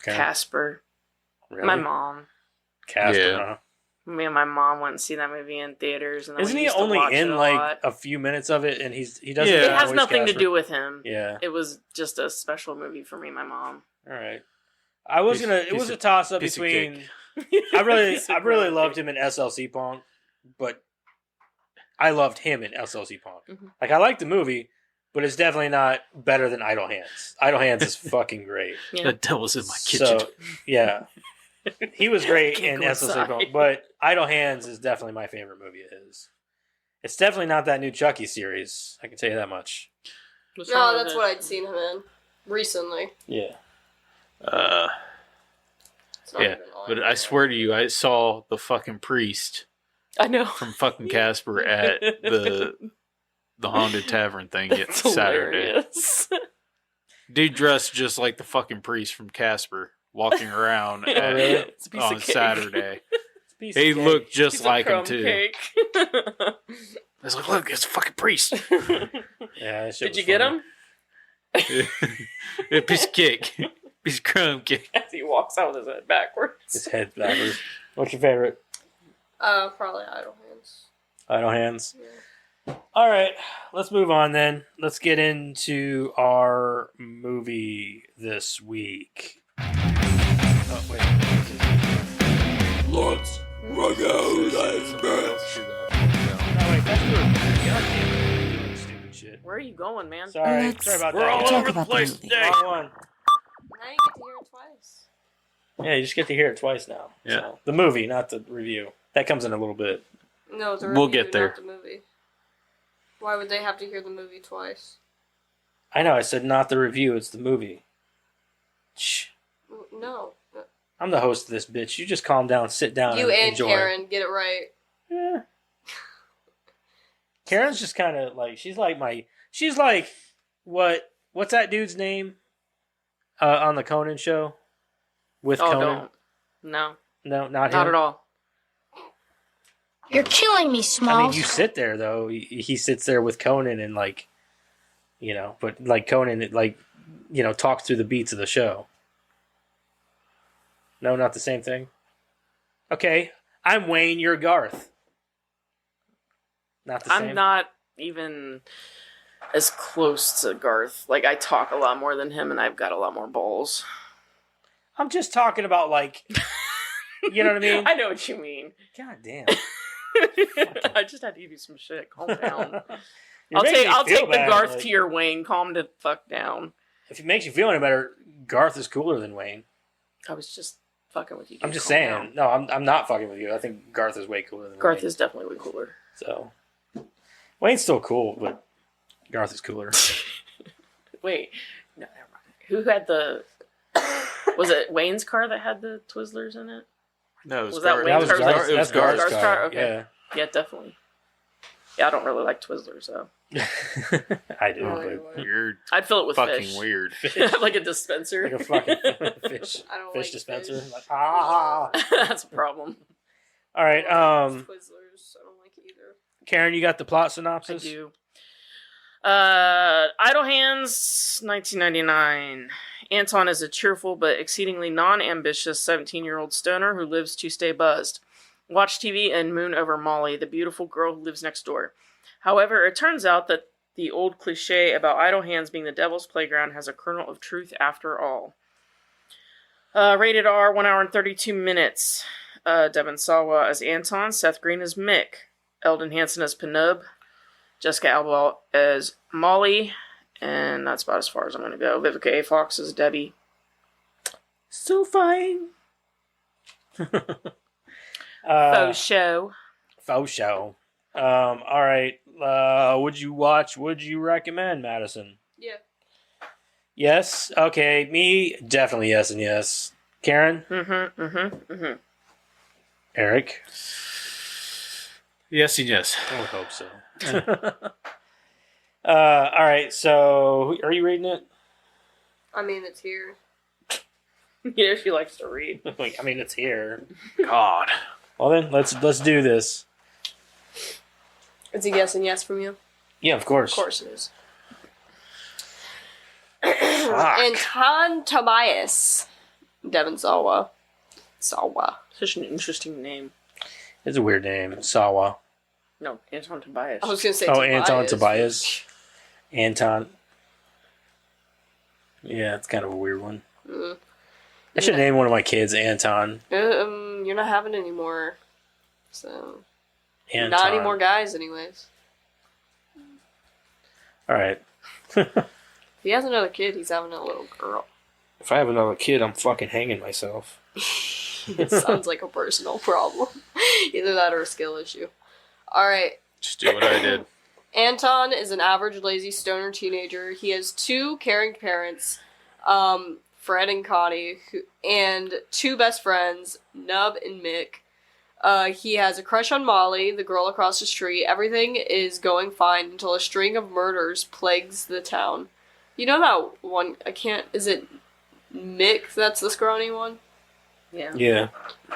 Casper. Really? My mom. Casper, Yeah. huh? Me and my mom went and see that movie in theaters. And then Isn't we he used to only watch it in a like lot. a few minutes of it, and he doesn't? Yeah. It has voice nothing to Casper? do with him. Yeah. It was just a special movie for me and my mom. All right. I was Piece- gonna. It piece was a of- toss up piece of between. cake. I really Piece of loved cake. him in SLC Punk, but I loved him in SLC Punk. Mhm. Like I liked the movie, but it's definitely not better than Idle Hands. Idle Hands is fucking great. Yeah. The devil's in my kitchen. So yeah, he was great Can't in go SLC inside. Punk, but Idle Hands is definitely my favorite movie of his. It's definitely not that new Chucky series. I can tell you that much. What's wrong No, with that's it? what I'd seen him in recently. Yeah. It's not Yeah, even on but here. I swear to you, I saw the fucking priest I know. from fucking Casper at the haunted tavern thing That's Saturday. hilarious. Dude dressed just like the fucking priest from Casper, walking around really? It's a piece on of cake. Saturday. Piece of He cake. looked just Piece of like him crumb too. cake. I was like, "Look, it's a fucking priest." Yeah, that shit Did was you get funny. him? A piece of cake, piece of crumb cake. As he walks out with his head backwards. His head backwards. What's your favorite? Probably Idle Hands. Idle Hands. Yeah. All right, let's move on then. Let's get into our movie this week. Oh, wait. Let's rock out like birds. No, wait, that's your God damn it. You're doing stupid shit. Where are you going, man? Sorry, Let's sorry about We're that. all guys. over the place today. Wrong one. Now you get to hear it twice. Yeah, you just get to hear it twice now. Yeah. So, the movie, not the review. That comes in a little bit. No, the We'll review, get there. not the movie. Why would they have to hear the movie twice? I know, I said not the review, it's the movie. Shh. No. I'm the host of this bitch. You just calm down, sit down, You and enjoy. Karen, get it right. Yeah. Karen's just kind of like she's like what's that dude's name on the Conan show with Oh, Conan? don't. No. No, not him. Not at all. You're killing me, I Smalls. mean, you sit there though. He sits there with Conan and like, but like Conan like, talks through the beats of the show. No, not the same thing. Okay, I'm Wayne. You're Garth. Not the same. I'm not even as close to Garth. Like, I talk a lot more than him, and I've got a lot more balls. I'm just talking about like, you know what I mean? I know what you mean. God damn. I just had to give you some shit. Calm down. You're I'll making me take feel the bad, Garth like- tier, Wayne. Calm the fuck down. If it makes you feel any better, Garth is cooler than Wayne. I was just fucking with you. I'm just Calm saying. down. No, I'm not fucking with you. I think Garth is way cooler than Garth Wayne. is definitely way cooler. So Wayne's still cool, but Garth is cooler. Wait, no, never mind. Who had the? Was it Wayne's car that had the Twizzlers in it? No, it was Was that Garth. Wayne's car? Garth- It was that's Garth's Garth's Garth's car. car? Okay. Yeah, definitely. Yeah, I don't really like Twizzlers though. I do. Really but would. You're I'd fill it with fucking fish. weird. Like a dispenser. like a fucking fish I don't fish like dispenser. fish. Like, ah. That's a problem. All right, Twizzlers. I don't like either. Karen, you got the plot I synopsis? do. Idle Hands, 1999. Anton is a cheerful but exceedingly non-ambitious 17-year-old stoner who lives to stay buzzed, watch TV, and moon over Molly, the beautiful girl who lives next door. However, it turns out that the old cliche about idle hands being the devil's playground has a kernel of truth after all. Rated R, 1 hour and 32 minutes. Devon Sawa as Anton, Seth Green as Mick, Eldon Hansen as Penub, Jessica Alba as Molly, and that's about as far as I'm going to go. Vivica A. Fox as Debbie. So fine. Faux show. Faux show. All right. Would you watch? Would you recommend, Madison? Yeah. Yes. Okay. Me, definitely yes and yes. Karen? Eric? Yes and yes. I would hope so. All right. So, are you reading it? I mean, it's here. You know, she likes to read. I mean, it's here. God. Well then, let's do this. It's a yes and yes from you. Yeah, of course. Of course it is. Fuck. Anton Tobias. Devon Sawa. Sawa. Such an interesting name. It's a weird name. Sawa. No, Anton Tobias. I was going to say Oh, Tobias. Anton Tobias. Anton. Yeah, it's kind of a weird one. I should name one of my kids Anton. You're not having any more. So. Anton. Not any more guys, anyways. All right. If he has another kid, he's having a little girl. If I have another kid, I'm fucking hanging myself. It sounds like a personal problem. Either that or a skill issue. Alright. Just do what I did. Anton is an average lazy stoner teenager. He has two caring parents, Fred and Connie, and two best friends, Nub and Mick. He has a crush on Molly, the girl across the street. Everything is going fine until a string of murders plagues the town. You know that one, is it Mick that's the scrawny one? Yeah. Yeah.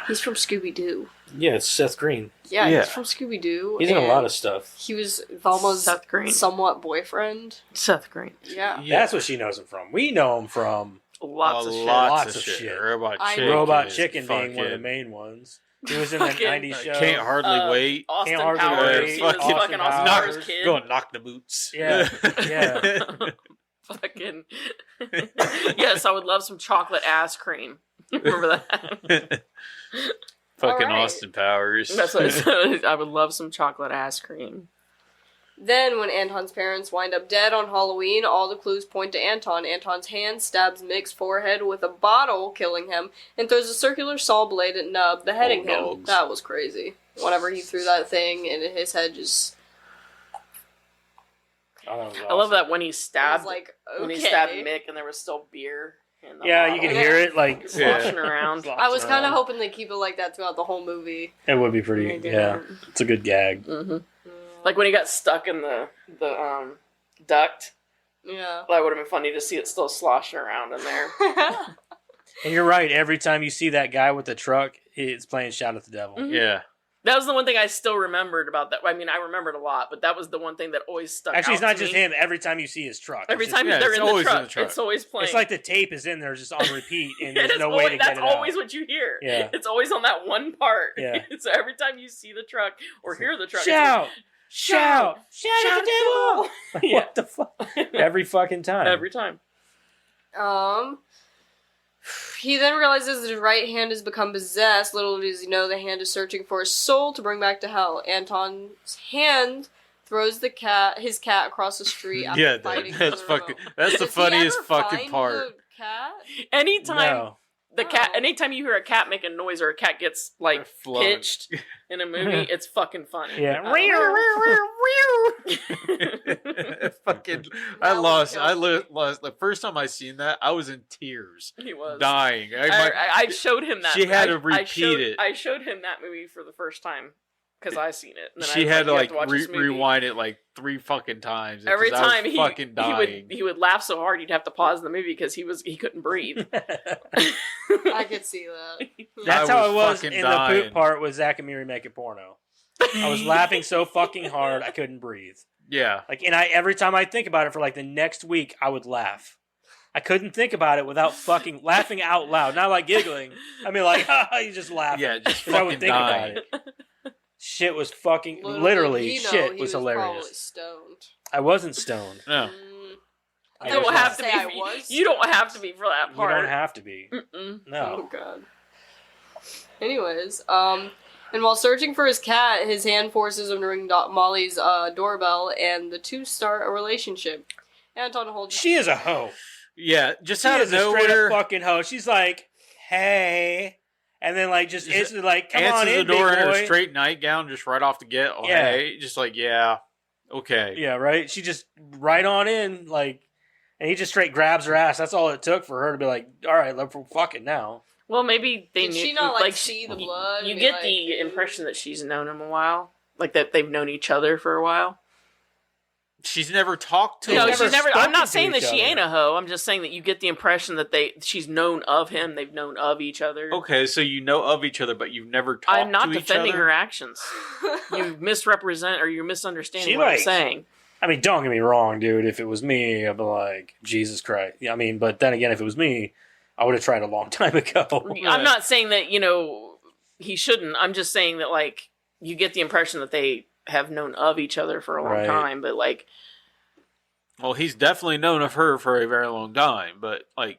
He's from Scooby-Doo. Yeah, it's Seth Green. Yeah, Yeah. he's from Scooby-Doo. He's in a and lot of stuff. He was Velma's Seth Green. somewhat boyfriend. Seth Green. Yeah. That's what she knows him from. We know him from Lots of shit. Lots of shit. Robot I Chicken. know. Robot is Chicken being one of the fucking- main ones. He was in that Fucking- 90s show. Can't hardly wait. Austin Can't hardly Powers. wait. He was Fucking fucking Austin Powers. Powers' kid. Go and knock the boots. Yeah. Yeah. Fucking. Yes, I would love some chocolate ass cream. Remember that? Fucking Alright. Austin Powers. That's what it said. I would love some chocolate ass cream. Then, when Anton's parents wind up dead on Halloween, all the clues point to Anton. Anton's hand stabs Mick's forehead with a bottle, killing him, and throws a circular saw blade at Nub, beheading him. dogs. That was crazy. Whenever he threw that thing, and his head just... Oh, that was I love awesome. that when he stabbed, I was like, okay. when he stabbed Mick and there was still beer in the Yeah, bottle. you can hear it like sloshing around. I was kind of around. hoping they'd keep it like that throughout the whole movie. It would be pretty. They Yeah, didn't. it's a good gag. Mm-hmm. Like when he got stuck in the duct. Yeah. That would have been funny to see it still sloshing around in there. And you're right. Every time you see that guy with the truck, it's playing "Shout at the Devil." Mhm. Yeah. That was the one thing I still remembered about that. I mean, I remembered a lot, but that was the one thing that always stuck Actually, it's out not to just me. him. Every time you see his truck, Every it's just- time yeah, they're it's in the, always in truck, the truck. it's always playing. it's like the tape is in there, just on repeat, and Yeah, there's no way to get that's it always out. what you hear. Yeah. It's always on that one part. Yeah. So every time you see the truck or hear the truck, Shout! Shout! Shout Shout at the devil! Like, Yeah. what the fuck? Every fucking time. every time. He then realizes his right hand has become possessed. Little does he know the hand is searching for his soul to bring back to hell. Anton's hand throws his cat across the street after fighting for the remote. That's the funniest fucking part. The cat? Anytime anytime you hear a cat make a noise or a cat gets like pitched in a movie, it's fucking funny. Yeah. Fucking, I lost. The first time I seen that, I was in tears. He was dying. I showed him that. She had to repeat it. I showed him that movie for the first time because I seen it. And then she had to like rewind it like 3 fucking times. Every time he fucking dying. he would laugh so hard you'd have to pause the movie because he couldn't breathe. I could see that. That's how it was in the poop part with Zach and Miri making porno. I was laughing so fucking hard I couldn't breathe. Yeah. Like, and every time I think about it for like the next week, I would laugh. I couldn't think about it without fucking laughing out loud. Not like giggling. I mean, like, you just laugh. Yeah, just I would fucking think dying. about it. Shit was fucking literally shit was hilarious. Probably stoned. I wasn't stoned. No. You don't have to be. You don't have to be for that part. You don't have to be. Mm-mm. No. Oh god. Anyways, and while searching for his cat, his hand forces him to ring Molly's doorbell, and the two start a relationship. Anton holds. She is a hoe. Yeah, just she out is of nowhere. A straight up fucking hoe. She's like, "Hey," and then like just instantly like, "Come on in, answers the door big in boy." her straight nightgown, just right off the get. Oh, Yeah. hey, just like okay. Yeah, right. She just right on in like, and he just straight grabs her ass. That's all it took for her to be like, "All right, let's fuck it now." Well, maybe they Did knew. she not like see the blood? You and be get like, the impression that she's known him a while, like that they've known each other for a while. She's never talked to him. No, she's never. I'm spoken not to saying that each she other. ain't a hoe. I'm just saying that you get the impression that she's known of him. They've known of each other. Okay, so you know of each other, but you've never talked I'm not to defending each other? her actions. You misrepresent or you're misunderstanding She what I'm like- saying. I mean, don't get me wrong, dude. If it was me, I'd be like, Jesus Christ. Yeah, I mean, but then again, if it was me, I would have tried a long time ago. I'm not saying that he shouldn't. I'm just saying that like you get the impression that they have known of each other for a long Right. time, but like. Well, he's definitely known of her for a very long time, but like,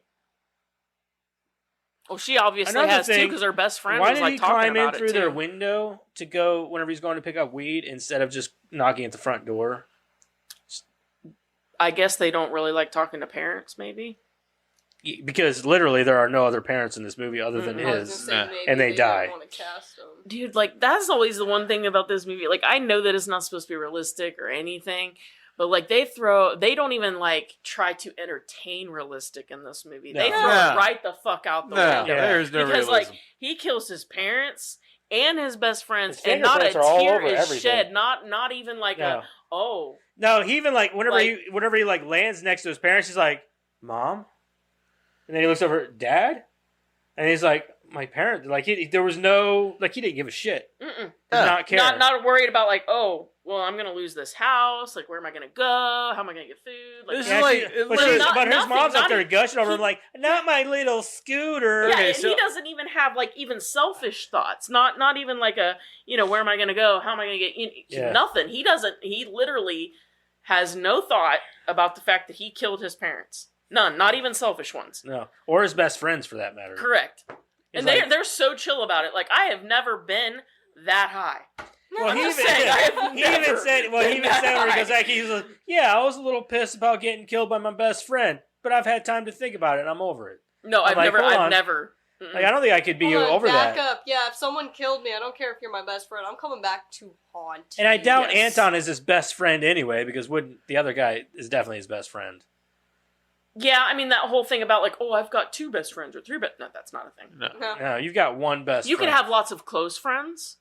Well, she obviously Another has too thing, because her best friend Why was did like he talking climb in about through it their too. window to go whenever he's going to pick up weed instead of just knocking at the front door? I guess they don't really like talking to parents, maybe. Because literally there are no other parents in this movie other than Mhm. I was his, gonna say, maybe and they die. don't want to cast him. Dude, like that's always the one thing about this movie. Like I know that it's not supposed to be realistic or anything, but like they don't even like try to entertain realistic in this movie. They No. throw No. it right the fuck out the no, window. there's no Because realism. like he kills his parents and his best friends, His and not a fingerprints are all tear over is everything. shed. Not even like No. oh. No, he even like whenever Like- whenever he like lands next to his parents, he's like, "Mom," and then he looks over, "Dad," and he's like, "My parents." Like there was no like he didn't give a shit. Mm-mm. Did not care. Not worried about like, oh, well, I'm gonna lose this house. Like, where am I gonna go? How am I gonna get food? Like, This Yeah, is like, she- but, literally- but his nothing, mom's up not there even- gushing over him like, "Not my little scooter." yeah, Okay, and so- he doesn't even have like even selfish thoughts. Not even like a where am I gonna go? How am I gonna get? Yeah. Nothing. He doesn't. He literally has no thought about the fact that he killed his parents. None. Not even selfish ones. No, or his best friends for that matter. Correct. He's And like- they're so chill about it. Like I have never been that high. Well, I'm he just even, saying, I have he even never said, well, he been even that said where he high. goes back, he's like, "Yeah, I was a little pissed about getting killed by my best friend, but I've had time to think about it, and I'm over it." No, I'm I've like, never. hold I've on. never. Mm-mm. Like, I don't think I could be Hold on, over back that. up. Yeah, if someone killed me, I don't care if you're my best friend. I'm coming back to haunt And I you. doubt Yes. Anton is his best friend anyway, because the other guy is definitely his best friend. Yeah, I mean that whole thing about like, oh, I've got 2 best friends or 3 best. No, that's not a thing. no. No. No, you've got one best. You can friend. have lots of close friends,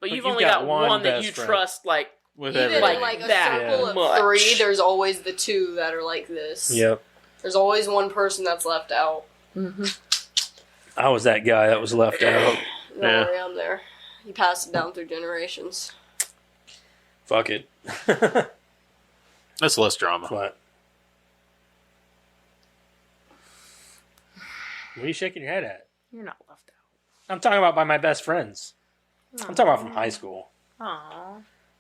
but you've you've only got got one one that best you friend. trust. Like, With Even everything. in like a that circle of much. 3, there's always the 2 that are like this. Yep, There's always one person that's left out. I was that guy that was left out. Don't Yeah. worry, I'm there. You pass it down through generations. Fuck it. That's less drama. What? What are you shaking your head at? you're not left I'm talking about by my best friends. out. I'm talking about from high school. Aw,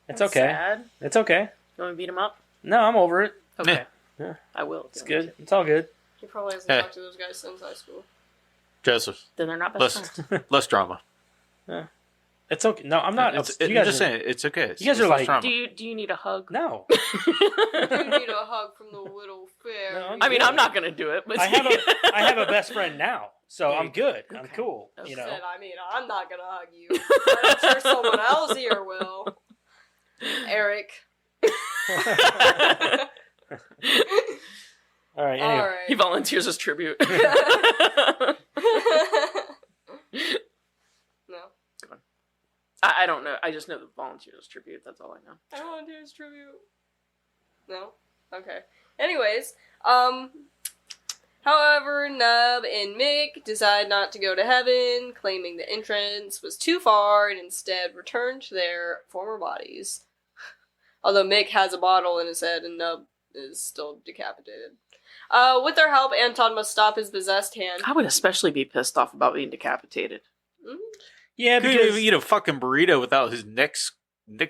It's that's okay. Sad. It's okay. You want to beat him up? No, I'm over it. Okay. Yeah. I will. It's good. It's all good. He probably hasn't Hey. talked to those guys since high school. Joseph. Then they're not best friends. Less drama. Yeah. It's okay. No, I'm not. You guys just saying it's okay. You guys are like, do you need a hug? No. You need a hug from the little fairy. No, I mean, I'm not gonna do it, but I have a best friend now, so I'm good. Okay. I'm cool. You know. I mean, I'm not gonna hug you. But I'm sure someone else here will. Eric. All right. Anyway. All right. He volunteers as tribute. No. I don't know. I just know the volunteers as tribute. That's all I know. I volunteers tribute. No? Okay. Anyways, however, Nub and Mick decide not to go to heaven, claiming the entrance was too far and instead returned to their former bodies. Although Mick has a bottle in his head and Nub is still decapitated. With their help, Anton must stop his possessed hand. I would especially be pissed off about being decapitated. Mm-hmm. Yeah, because because he would eat a fucking burrito without his neck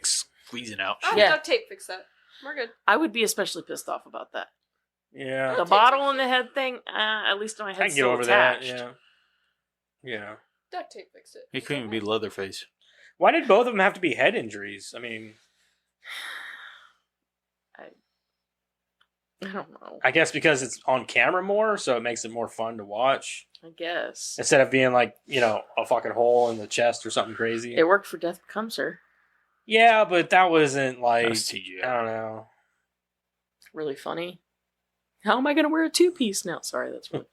squeezing out. Duct tape fix that. We're good. I would be especially pissed off about that. Yeah. The bottle in the head thing, at least my I head's can get still over attached. that. Yeah. Duct tape fixed it. He couldn't even be Leatherface. Why did both of them have to be head injuries? I mean, I don't know. I guess because it's on camera more, so it makes it more fun to watch. I guess. Instead of being like, a fucking hole in the chest or something crazy. It worked for Death Becomes Her. Yeah, but that wasn't like, That was CGI. I don't know. Really funny. How am I going to wear a two-piece now? Sorry, that's really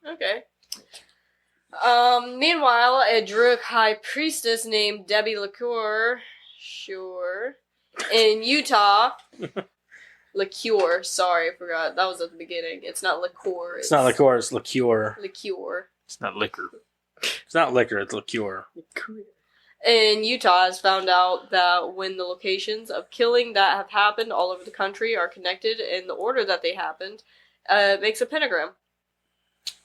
Okay. Meanwhile, a Druid high priestess named Debbie LaCour, in Utah. Liqueur, sorry, I forgot. That was at the beginning. It's not liqueur. It's not liqueur, it's liqueur. Liqueur. It's not liquor. It's not liquor, it's liqueur. In Utah has found out that when the locations of killing that have happened all over the country are connected in the order that they happened, it makes a pentagram.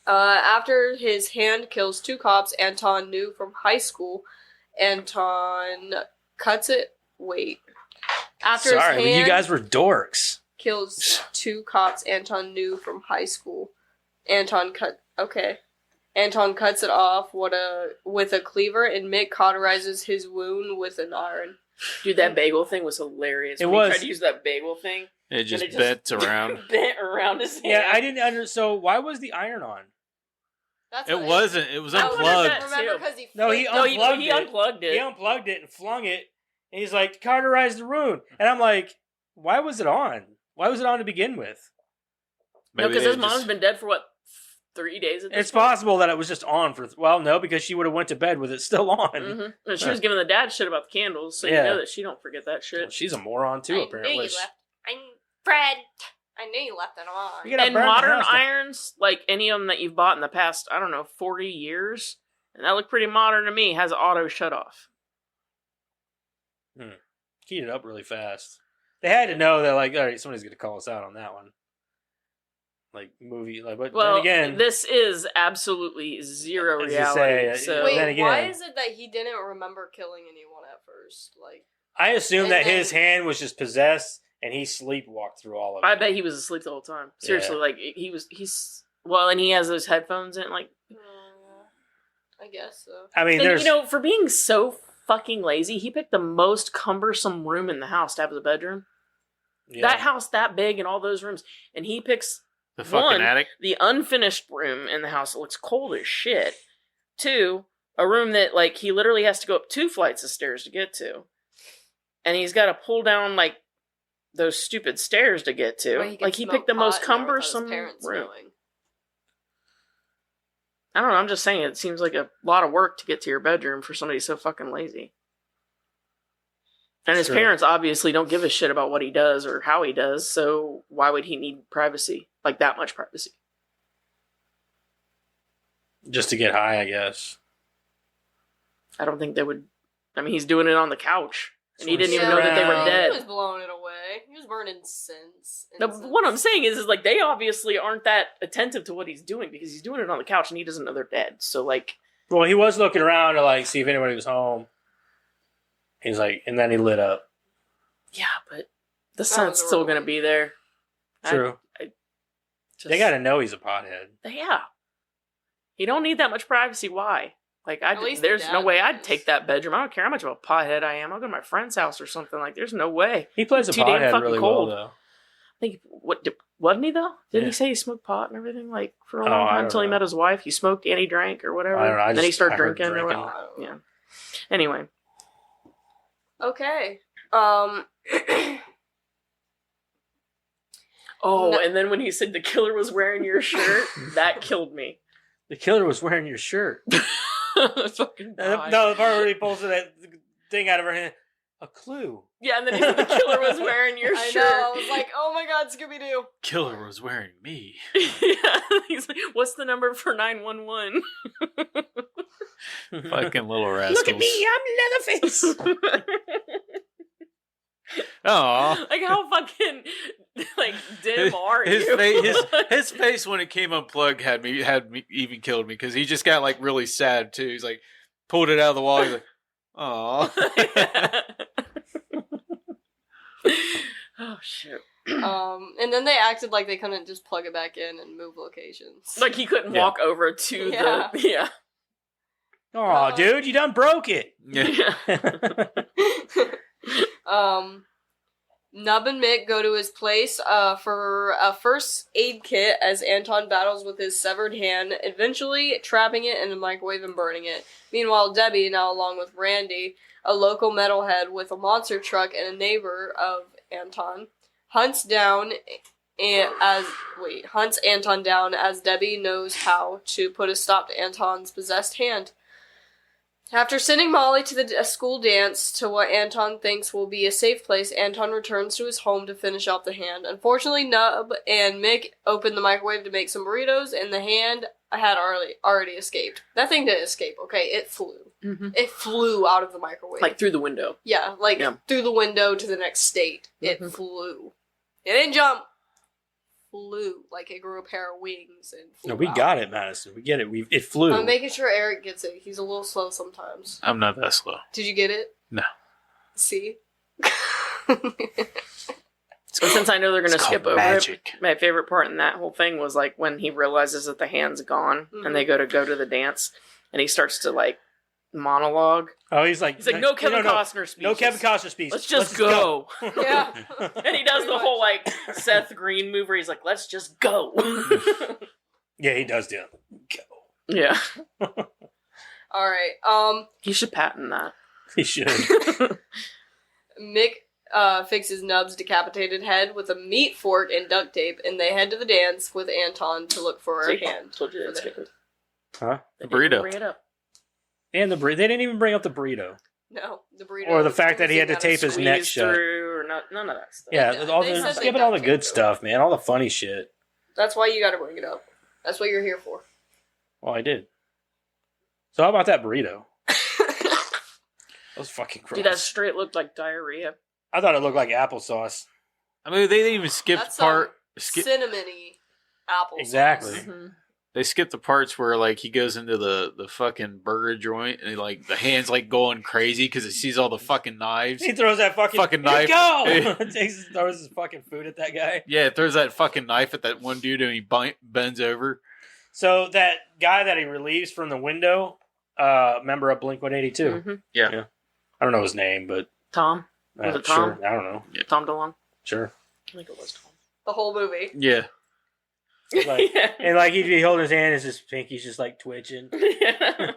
After his hand kills 2 cops Anton knew from high school, Anton cuts it. Wait. After Sorry, his but hand you guys were dorks. kills 2 cops Anton knew from high school. Anton cuts it off with a cleaver, and Mick cauterizes his wound with an iron. Dude, that bagel thing was hilarious. It When was. He tried to use that bagel thing. It just bent around. Bent around his hand. Yeah, I didn't so why was the iron on? That's It what wasn't. It was I wondered unplugged. that. Remember, because he No, he unplugged he it. unplugged it. He unplugged it and flung it, and he's like, cauterized the wound. And I'm like, why was it on? Why was it on to begin with? No, because his mom's been dead for, 3 days at this It's point? possible that it was just on for... Well, no, because she would have went to bed with it still on. Mm-hmm. And she was giving the dad shit about the candles, so Yeah. you know that she don't forget that shit. Well, she's a moron, too, I apparently. knew you left. Fred, I knew you left it on. You gotta And burn the modern house down. irons, like any of them that you've bought in the past, 40 years, and that look pretty modern to me, has an auto shut off. Heat it up really fast. They had to know that, like, all right, somebody's going to call us out on that one. Like, movie, like, but Well, then again... this is absolutely zero As you reality. say, so Wait, then again- why is it that he didn't remember killing anyone at first? Like, I assume And that then- his hand was just possessed, and he sleepwalked through all of it. I bet he was asleep the whole time. Seriously, Yeah. like and he has those headphones in, like, I guess so. I mean, and, there's... for being so fucking lazy, he picked the most cumbersome room in the house to have as a bedroom. Yeah. That house that big and all those rooms, and he picks The fucking one, attic. the unfinished room in the house that looks cold as shit. 2, a room that like he literally has to go up 2 flights of stairs to get to, and he's got to pull down like those stupid stairs to get to. Where he can Like he smoke picked the most pot in there without his cumbersome parents room. knowing. I don't know. I'm just saying it seems like a lot of work to get to your bedroom for somebody so fucking lazy. And his True. parents obviously don't give a shit about what he does or how he does, so why would he need privacy? Like that much privacy? Just to get high, I guess. I don't think they would. I mean, he's doing it on the couch, and he Sort of didn't even know that they were around. dead. He was blowing it away. He was burning incense. What I'm saying is like they obviously aren't that attentive to what he's doing because he's doing it on the couch and he doesn't know they're dead. So like, Well, he was looking around to, like, see if anybody was home. He's like, and then he lit up. yeah, but the sun's still gonna be there. True. I just, They got to know he's a pothead. Yeah. He don't need that much privacy. Why? Like, least the there's no dad way does. I'd take that bedroom. I don't care how much of a pothead I am. I'll go to my friend's house or something. Like, there's no way. He plays a Too damn pothead fucking really cold. well, though. I think, wasn't he though? Didn't Yeah. he say he smoked pot and everything, like, for a Oh, long I time don't until he know. met his wife? He smoked and he drank or whatever. I don't know. And then he started I heard drinking or drinking. whatever. Yeah. Anyway. Okay. Oh, No. and then when he said the killer was wearing your shirt, that killed me. The killer was wearing your shirt. Fucking died. No, the part where he pulls that thing out of her hand. A clue. Yeah, and then he said the killer was wearing your I shirt. know. I was like, oh my god, Scooby Doo. Killer was wearing me. Yeah, he's like, what's the number for 911? Fucking little rascals. Look at me, I'm Leatherface. Aw. Like, how fucking, like, dim are his you? Face, his face when it came unplugged had me even killed me because he just got like really sad too. He's like pulled it out of the wall. He's like, "Aw." Oh shit! And then they acted like they couldn't just plug it back in and move locations. Like he couldn't walk over to Yeah. the yeah. Oh, dude, you done broke it. Yeah. Nub and Mick go to his place for a first aid kit as Anton battles with his severed hand, eventually trapping it in the microwave and burning it. Meanwhile, Debbie, now along with Randy, a local metalhead with a monster truck and a neighbor of Anton, hunts Anton down as Debbie knows how to put a stop to Anton's possessed hand. After sending Molly to a school dance to what Anton thinks will be a safe place, Anton returns to his home to finish off the hand. Unfortunately, Nub and Mick open the microwave to make some burritos, and the hand had already escaped. That thing didn't escape, okay? It flew. Mm-hmm. It flew out of the microwave. Like through the window. Yeah, through the window to the next state. It flew. It didn't jump. Flew like it grew a pair of wings and flew No, we out. got it, Madison. We get it. It flew. I'm making sure Eric gets it. He's a little slow sometimes. I'm not that slow. Did you get it? No. See? So since I know they're going to skip over magic. it, my favorite part in that whole thing was like when he realizes that the hand's gone and they go to the dance and he starts to like monologue. Oh, he's like no Kevin Costner speeches. No Kevin Costner speech. Let's just go. Yeah. And he does the whole like Seth Green move where he's like, let's just go. Yeah, he does do it. Go. Yeah. All right. He should patent that. He should. Mick fixes Nub's decapitated head with a meat fork and duct tape, and they head to the dance with Anton to look for her hand. Told you that's good. Huh? The burrito. Bring it up. And the burrito. They didn't even bring up the burrito. No, the burrito. Or the fact that he had to tape his neck Squeeze shut. through or none of that stuff. Yeah, They said skipping they all the duct good taped it. stuff, man. All the funny shit. That's why you gotta bring it up. That's what you're here for. Well, I did. So how about that burrito? That was fucking gross. Dude, that straight looked like diarrhea. I thought it looked like applesauce. I mean, they didn't even skip That's cinnamony apple. Exactly. Mm-hmm. They skipped the parts where like he goes into the fucking burger joint and like the hand's like going crazy because it sees all the fucking knives. He throws that fucking knife. Go! Throws his fucking food at that guy. Yeah, it throws that fucking knife at that one dude and he bends over. So that guy that he relieves from the window, member of Blink-182. Mm-hmm. Yeah. I don't know his name, but Tom? Was it Tom? Sure, I don't know. Yeah. Tom DeLonge? Sure. I think it was Tom. The whole movie. Yeah. Like, and like he'd be holding his hand, his pinky's just like twitching. Yeah,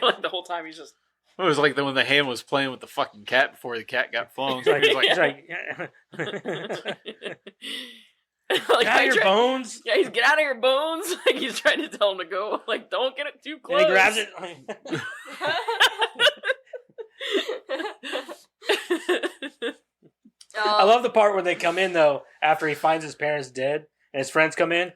like the whole time he's just. It was like when the hand was playing with the fucking cat before the cat got flown. He's like, He was he's like, Like, get out of your bones. Yeah, he's get out of your bones. Like he's trying to tell him to go. Like, don't get it too close. And he grabs it. I love the part where they come in though after he finds his parents dead and his friends come in.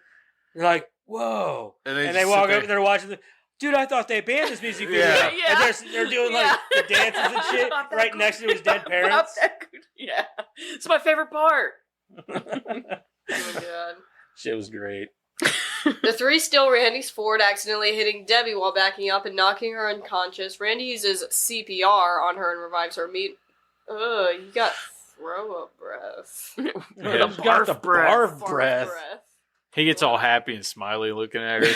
They're like, "Whoa!" And they just walk sit up and they're watching the. Dude, I thought they banned this music video. Yeah. And they're doing like the dances and shit right next to his dead parents. Yeah, it's my favorite part. Oh my god. Shit was great. The three steal Randy's Ford, accidentally hitting Debbie while backing up and knocking her unconscious. Randy uses CPR on her and revives her. You got throw up breath. Yeah. He's got the barf breath. he gets all happy and smiley looking at her.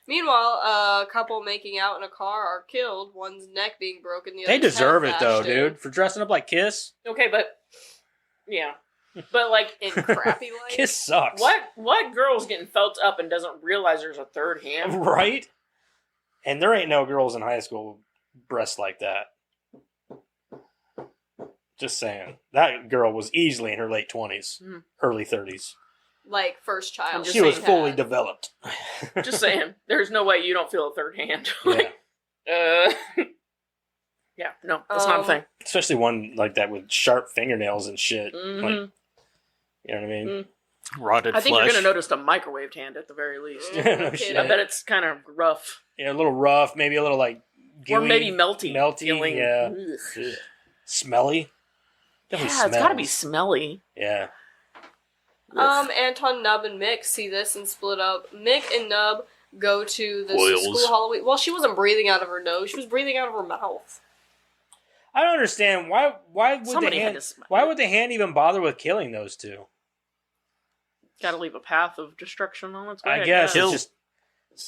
Meanwhile, a couple making out in a car are killed. One's neck being broken. The They other's deserve head it though, bashed in. dude, for dressing up like Kiss. Okay, but yeah, but like in Crappy light. Kiss sucks. what girl's getting felt up and doesn't realize there's a third hand? Right? And there ain't no girls in high school with breasts like that. Just saying. That girl was easily in her late 20s, early 30s. Like first child. She was fully developed. Just saying, there's no way you don't feel a third hand. Yeah. Yeah, no, that's not a thing. Especially one like that with sharp fingernails and shit. Mhm. Like, you know what I mean? Rotted I think flesh. you're gonna notice a microwaved hand at the very least. No shit. I bet it's kind of rough. Yeah, a little rough, maybe a little like gooey, Or maybe melty. Melty, yeah. Ugh. Ugh. Smelly. Yeah, Definitely it's gotta be smells. smelly. Yeah. Anton, Nub, and Mick see this and split up. Mick and Nub go to the Oils. school Halloween. Well, she wasn't breathing out of her nose; she was breathing out of her mouth. I don't understand why would Somebody the had hand to smell why it. would the hand even bother with killing those two? Gotta leave a path of destruction on its way. I guess it's just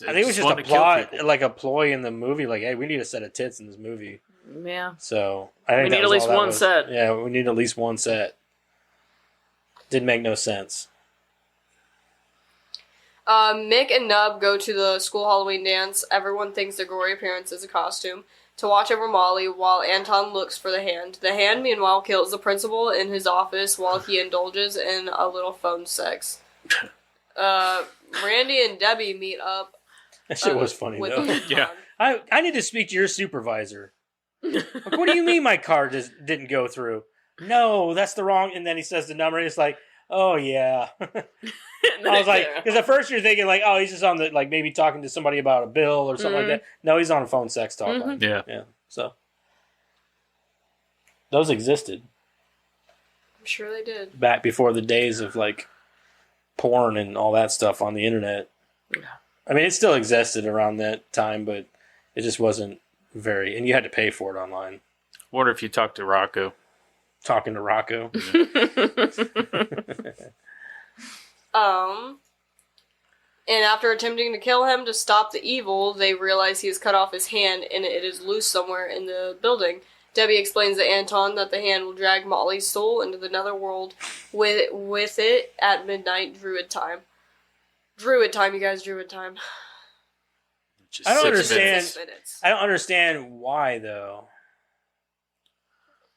I think it was just a wanted to kill plot, people. like a ploy in the movie. Like, hey, we need a set of tits in this movie. Yeah. So I think We that need was at least all that one was. set. Yeah, we need at least one set. Didn't make no sense. Mick and Nub go to the school Halloween dance. Everyone thinks their gory appearance is a costume. To watch over Molly while Anton looks for the hand. The hand, meanwhile, kills the principal in his office while he indulges in a little phone sex. Randy and Debbie meet up. That shit was funny with though. Anton. Yeah. I need to speak to your supervisor. Like, what do you mean my card didn't go through? No, that's the wrong. And then he says the number, and it's like, oh yeah. I was like, because at first you're thinking like, oh, he's just on the like maybe talking to somebody about a bill or something like that. No, he's on a phone sex talk line. Yeah. Yeah. So those existed I'm sure they did. back before the days of like porn and all that stuff on the internet. Yeah. I mean, it still existed around that time, but it just wasn't very. And you had to pay for it online. Wonder if you talked to Rocco. Talking to Rocco. And after attempting to kill him to stop the evil, they realize he has cut off his hand and it is loose somewhere in the building. Debbie explains to Anton that the hand will drag Molly's soul into the netherworld with it at midnight Druid time. Druid time, you guys, Druid time. Just I don't 6 understand. 6 minutes. I don't understand why though.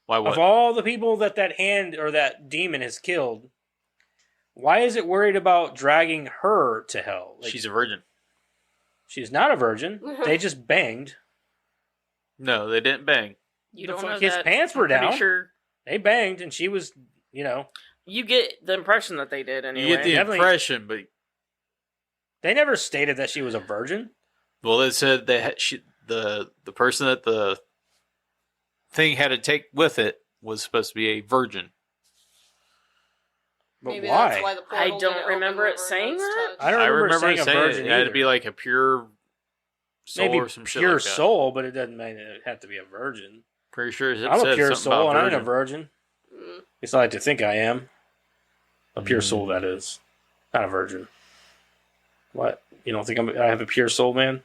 Why what? Of all the people that hand or that demon has killed, why is it worried about dragging her to hell? Like, She's a virgin. she's not a virgin. They just banged. No, they didn't bang. You The don't fuck, know his that. pants were I'm pretty down. Sure. They banged, and she was, You get the impression that they did anyway. You get the Definitely. impression, but they never stated that she was a virgin. well, it said they had, the person that the thing had to take with it was supposed to be a virgin. But Maybe why? that's why the I portal don't didn't remember open it whenever saying was that. touched. I don't remember saying a virgin it had to either. be like a pure soul Maybe or some shit pure like that. soul, but it doesn't mean it have to be a virgin. Pretty sure it I'm a said pure something soul, about and I ain't a virgin. virgin. At least I like to think I am. A pure soul, that is. Not a virgin. What? You don't think I have a pure soul, man?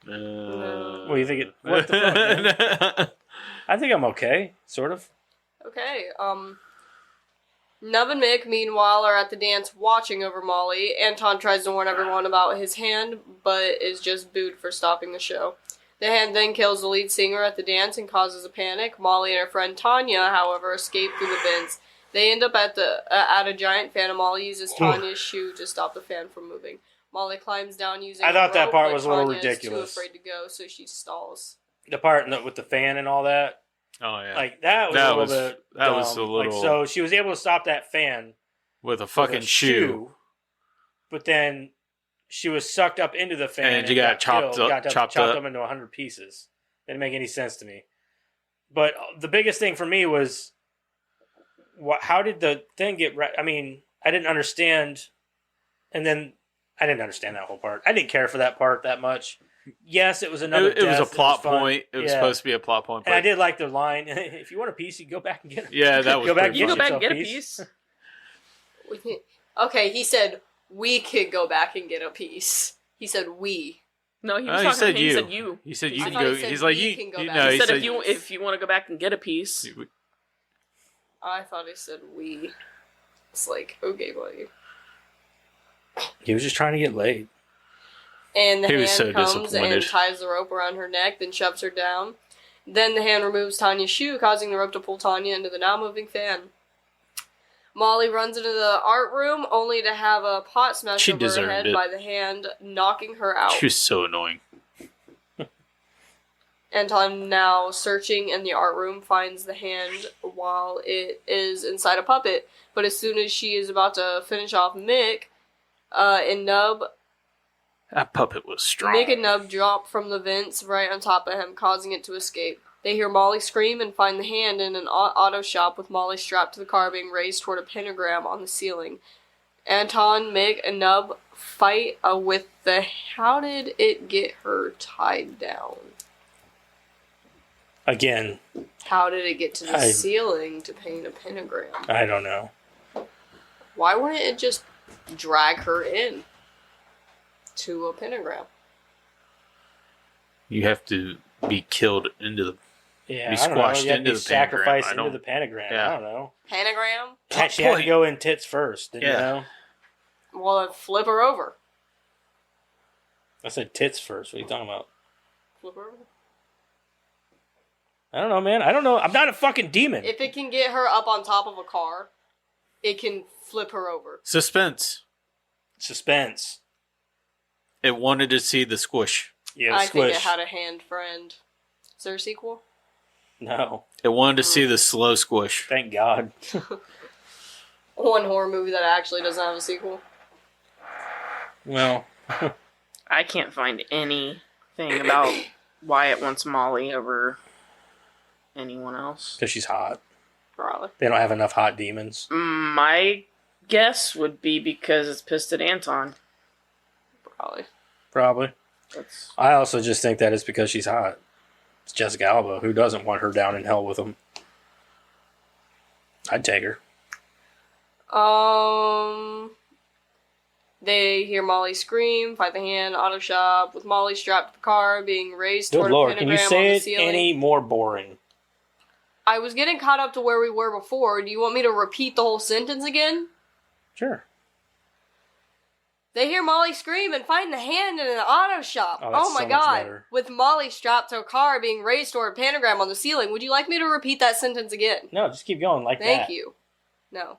What do you think? What the fuck, man? I think I'm okay, sort of. Okay, Nub and Mick, meanwhile, are at the dance watching over Molly. Anton tries to warn everyone about his hand, but is just booed for stopping the show. The hand then kills the lead singer at the dance and causes a panic. Molly and her friend Tanya, however, escape through the vents. They end up at a giant fan, and Molly uses Tanya's shoe to stop the fan from moving. Molly climbs down using I thought a that rope, part but was a little Tanya ridiculous. is too afraid to go, so she stalls. The part with the fan and all that. Oh yeah, Like, that was That a little was- bit that dumb. was a little- Like, so she was able to stop that fan with a with fucking a shoe. but then she was sucked up into the fan And you got chopped killed, up- got chopped chopped up. up into 100 pieces. Didn't make any sense to me. But the biggest thing for me was, how did the thing get right? I mean, I didn't understand, and then I didn't understand that whole part. I didn't care for that part that much. Yes, it was another. It was a death. plot fun. point. It was Yeah. supposed to be a plot point. And I But did like the line, if you want a piece, you go back and get it. Yeah, that was go back and pretty get You go back and yourself get a piece. piece. Okay, he said we could go back and get a piece. He said we. No, he was he talking. said He you. said you. He said you I can thought go. he said He's like we you. can go you back. know, He he said said if you want to go back and get a piece. I thought he said we. It's like, okay, buddy. He was just trying to get laid. And the He hand was so comes and disappointed. ties the rope around her neck, then shoves her down. Then the hand removes Tanya's shoe, causing the rope to pull Tanya into the now moving fan. Molly runs into the art room, only to have a pot smashed She over her deserved head it. by the hand, knocking her out. She was so annoying. Anton, now searching in the art room, finds the hand while it is inside a puppet. But as soon as she is about to finish off Mick, and Nub, That puppet was strong. Mick and Nub drop from the vents right on top of him, causing it to escape. They hear Molly scream and find the hand in an auto shop with Molly strapped to the car being raised toward a pentagram on the ceiling. Anton, Mick, and Nub fight with the how did it get her tied down? Again, How did it get to the ceiling to paint a pentagram? I don't know. Why wouldn't it just drag her in to a pentagram? You have to be killed into the. Yeah, Be I don't know. squashed You have to into be the pentagram. sacrificed I into don't- the pentagram. Yeah. I don't know. Pentagram? She had to go in tits first, didn't you Yeah. know? Well, then flip her over. I said tits first. What are you talking about? Flip her over. I don't know, man. I don't know. I'm not a fucking demon. If it can get her up on top of a car, it can flip her over. Suspense. Suspense. It wanted to see the squish. Yeah, I think squish. it had a hand friend. Is there a sequel? No. It wanted to see the slow squish. Thank God. One horror movie that actually doesn't have a sequel. Well, I can't find anything about Wyatt wants Molly over anyone else. because she's hot. Probably. They don't have enough hot demons. My guess would be because it's pissed at Anton. Probably. Probably. That's I also just think that it's because she's hot. It's Jessica Alba. Who doesn't want her down in hell with him? I'd take her. They hear Molly scream, fight the hand, auto shop, with Molly strapped to the car, being raised Good toward Lord. a Can pentagram you on say the it ceiling. any more boring? I was getting caught up to where we were before. Do you want me to repeat the whole sentence again? Sure. They hear Molly scream and find the hand in an auto shop. Oh, that's my so much god. better. With Molly strapped to a car being raised toward a pentagram on the ceiling. Would you like me to repeat that sentence again? No, just keep going like that. Thank you. No.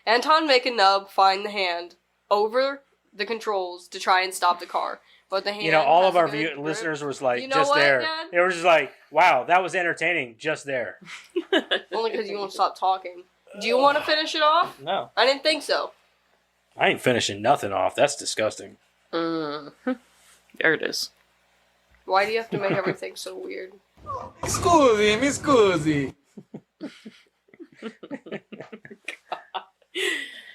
Anton, Mick, and Nub find the hand over the controls to try and stop the car. But the hand You know, all has of a our good grip. listeners was like, You know just what, there. Dad? They were just like, wow, that was entertaining. Just there. Only because you won't stop talking. Do you want to finish it off? No. I didn't think so. I ain't finishing nothing off. That's disgusting. there it is. Why do you have to make everything so weird? Scusi, mi scusi.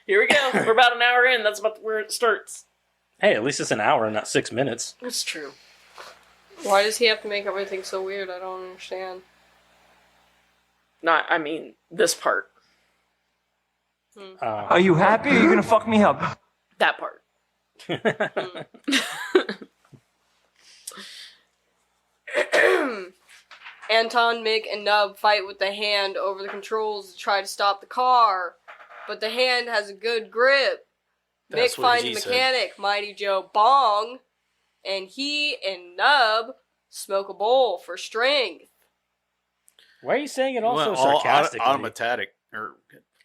Here we go. We're about an hour in. That's about where it starts. Hey, at least it's an hour and not 6 minutes. That's true. Why does he have to make everything so weird? I don't understand. I mean, this part. Are you happy or are you gonna fuck me up? That part. Anton, Mick, and Nub fight with the hand over the controls to try to stop the car, but the hand has a good grip. That's Mick what finds he the said. mechanic, Mighty Joe Bong, and he and Nub smoke a bowl for strength. Why are you saying it all so Well, all sarcastically? automatic. Or,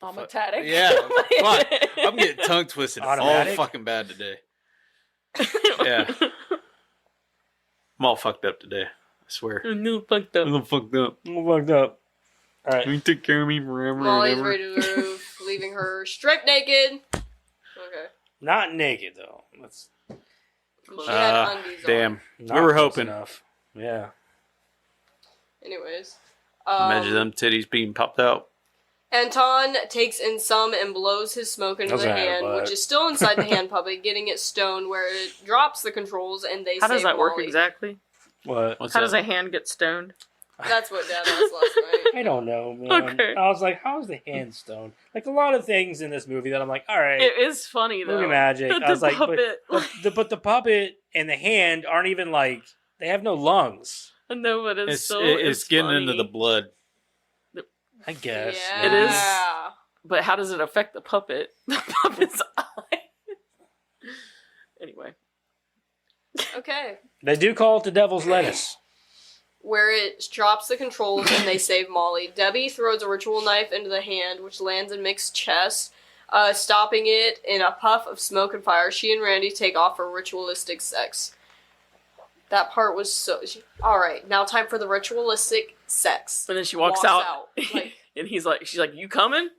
Automatic. yeah. Fuck. I'm getting tongue twisted all Automatic? fucking bad today. Yeah. I'm all fucked up today. I swear. I'm no fucked up. I'm fucked up. I'm fucked up. All right. You take care of me forever. Molly's and ever. ready to the roof, leaving her stripped naked. Okay. Not naked, though. That's She had undies Damn. on. not We were close hoping. enough. Yeah. Anyways. Imagine them titties being popped out. Anton takes in some and blows his smoke into Doesn't the have hand, butt. which is still inside the hand puppet, getting it stoned where it drops the controls and they How does save that work Molly. exactly? What? What's How that? does a hand get stoned? That's what Dad asked last night. I don't know, man. Okay. I was like, how's the hand stone? Like a lot of things in this movie that I'm like, all right, It is funny though. movie magic. The I was like, puppet. but the puppet and the hand aren't even like they have no lungs. No, but It's getting funny. into the blood. I guess Yeah. It is. But how does it affect the puppet? The puppet's eye. Anyway. Okay. They do call it the devil's lettuce. Where it drops the controls and they save Molly. Debbie throws a ritual knife into the hand, which lands in Mick's chest, stopping it in a puff of smoke and fire. She and Randy take off for ritualistic sex. That part was so... Alright, now time for the ritualistic sex. And then she walks out. Like, And she's like, you coming?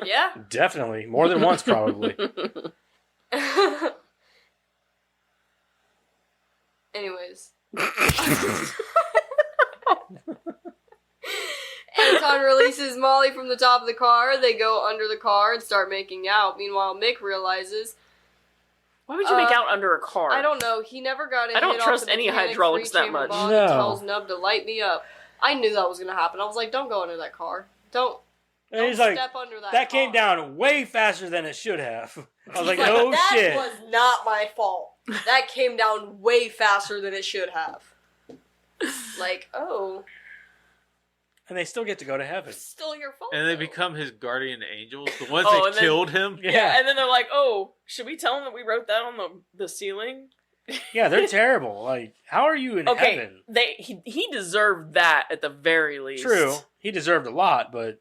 yeah. Definitely. More than once, probably. Anyways. Anton releases Molly from the top of the car. They go under the car and start making out. Meanwhile, Mick realizes... Why would you make out under a car? I don't know. He never got a I don't hit trust off the any mechanic hydraulics free that chamber much. bomb No. and tells Nub to light me up. I knew that was going to happen. I was like, don't go under that car. Don't And he's like, step under that that car. came down way faster than it should have. I was like, He's no that shit. was not my fault. That came down way faster than it should have. Like, oh, And they still get to go to heaven. still your fault. And they though. become his guardian angels. The ones Oh, that and then- killed him. Yeah, and then they're like, oh, should we tell him that we wrote that on the ceiling? Yeah, they're terrible. Like, how are you in Okay, heaven? he deserved that at the very least. True. He deserved a lot, but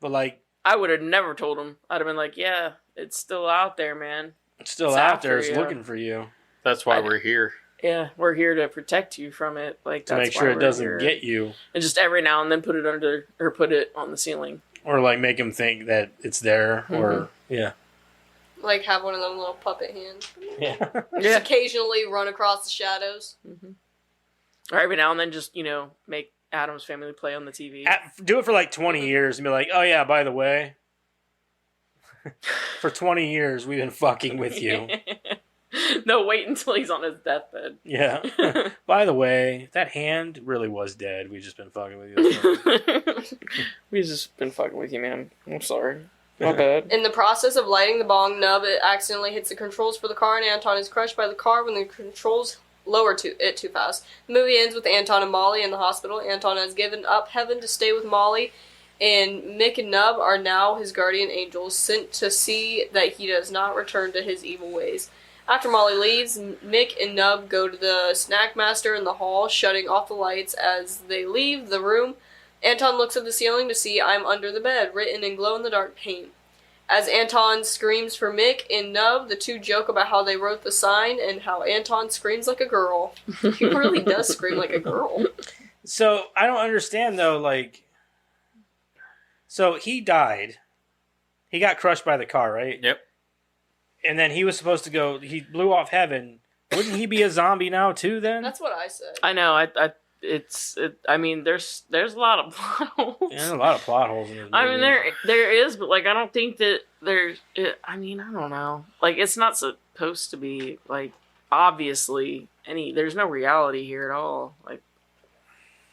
like, I would have never told him. I'd have been like, yeah, it's still out there, man. it's still It's out there. after It's you. looking for you That's why we're here. Yeah, we're here to protect you from it. Like to that's make sure why it we're doesn't here. get you, And just every now and then put it under or put it on the ceiling. or like make him think that it's there, or yeah, Like, have one of them little puppet hands. yeah. Just occasionally run across the shadows. Or every now and then just, make Adam's Family play on the TV. Do it for like 20 years and be like, oh yeah, by the way, for 20 years we've been fucking with you. No, wait until he's on his deathbed. Yeah. By the way, that hand really was dead. We've just been fucking with you. We've just been fucking with you, man. I'm sorry. My bad. In the process of lighting the bong nub, it accidentally hits the controls for the car, and Anton is crushed by the car when the controls lower it too fast. The movie ends with Anton and Molly in the hospital. Anton has given up heaven to stay with Molly, and Mick and Nub are now his guardian angels, sent to see that he does not return to his evil ways. After Molly leaves, Mick and Nub go to the snack master in the hall, shutting off the lights. As they leave the room, Anton looks at the ceiling to see "I'm under the bed" written in glow-in-the-dark paint. As Anton screams for Mick and Nub, the two joke about how they wrote the sign and how Anton screams like a girl. He really does scream like a girl. So I don't understand though, like, so he died. He got crushed by the car, right? Yep. And then he was supposed to go, he blew off heaven. Wouldn't he be a zombie now too then? That's what I said. I know. I mean, there's a lot of plot holes. Yeah, there's a lot of plot holes in this movie. I mean, there is, but like, I don't think that there's. I mean, I don't know. Like, it's not supposed to be like obviously any. There's no reality here at all. Like,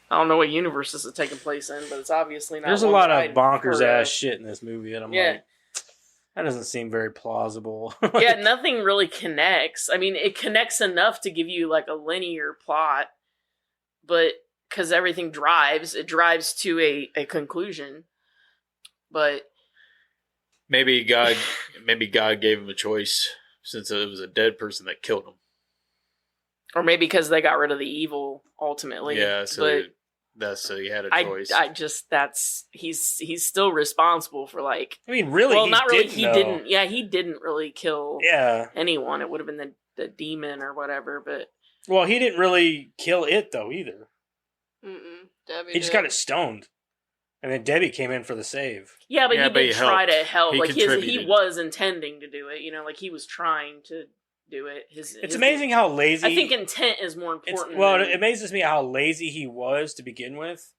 I don't know what universe this is taking place in, but it's obviously not. There's a one lot that of I'd bonkers heard ass of. shit in this movie, and I'm Yeah. like, that doesn't seem very plausible. Yeah, nothing really connects. I mean, it connects enough to give you like a linear plot, but because everything it drives to a conclusion. But Maybe God gave him a choice since it was a dead person that killed him. or maybe because they got rid of the evil ultimately. Yeah, so but he had a choice. I just he's still responsible for like. I mean, really? Well, he not really. didn't, He though. didn't. Yeah, he didn't really kill. Yeah. Anyone. It would have been the demon or whatever. But Well, he didn't really kill it though either. Debbie He just did. got it stoned, and then Debbie came in for the save. yeah, but he did try helped. to help. He Like he contributed. was intending to do it. Like he was trying to do it. It's amazing how lazy. I think intent is more important. Well, than- it amazes me how lazy he was to begin with,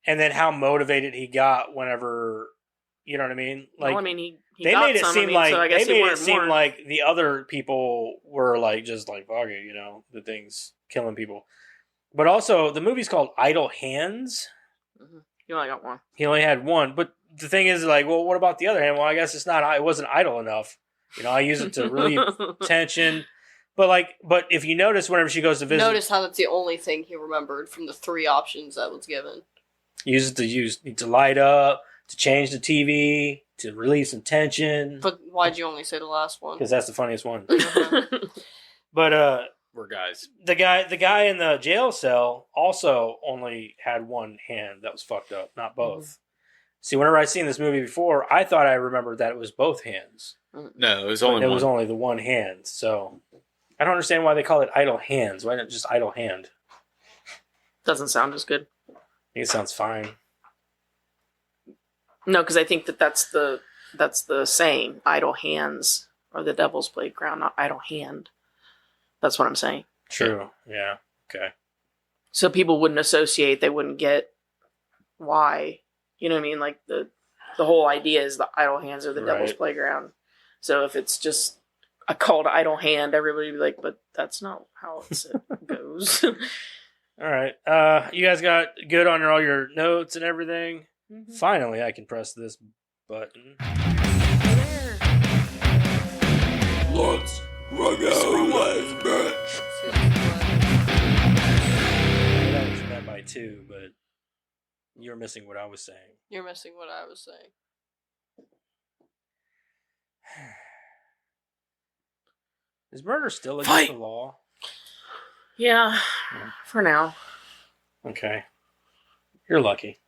and then how motivated he got whenever, you know what I mean? Like, well, I mean, he they got made it some, seem like so I guess they he made it wanted seem more. like the other people were like just like fuck it, the thing's killing people. But also, the movie's called Idle Hands. Mm-hmm. You only got one. He only had one. But the thing is, like, well, what about the other hand? Well, I guess it wasn't idle enough. I use it to relieve tension. But if you notice, whenever she goes to visit... Notice how that's the only thing he remembered from the 3 options that was given. Use it to light up, to change the TV, to relieve some tension. But why'd you only say the last one? Because that's the funniest one. Uh-huh. But we're guys. The guy in the jail cell also only had one hand that was fucked up, not both. Mm-hmm. See, whenever I seen this movie before, I thought I remembered that it was both hands. No, it was only one. It was only the one hand. So I don't understand why they call it idle hands. Why not just idle hand? Doesn't sound as good. I think it sounds fine. No, because I think that's the saying. Idle hands are the devil's playground, not idle hand. That's what I'm saying. True. Yeah. Okay. So people wouldn't associate. They wouldn't get why. You know what I mean? Like the whole idea is the idle hands are the devil's playground. So if it's just a called idle hand, everybody would be like, but that's not how it goes. All right. You guys got good on all your notes and everything? Mm-hmm. Finally, I can press this button. Let's rock out, bitch. That was met by 2, but you're missing what I was saying. You're missing what I was saying. Is murder still against the law? Yeah, for now. Okay. You're lucky.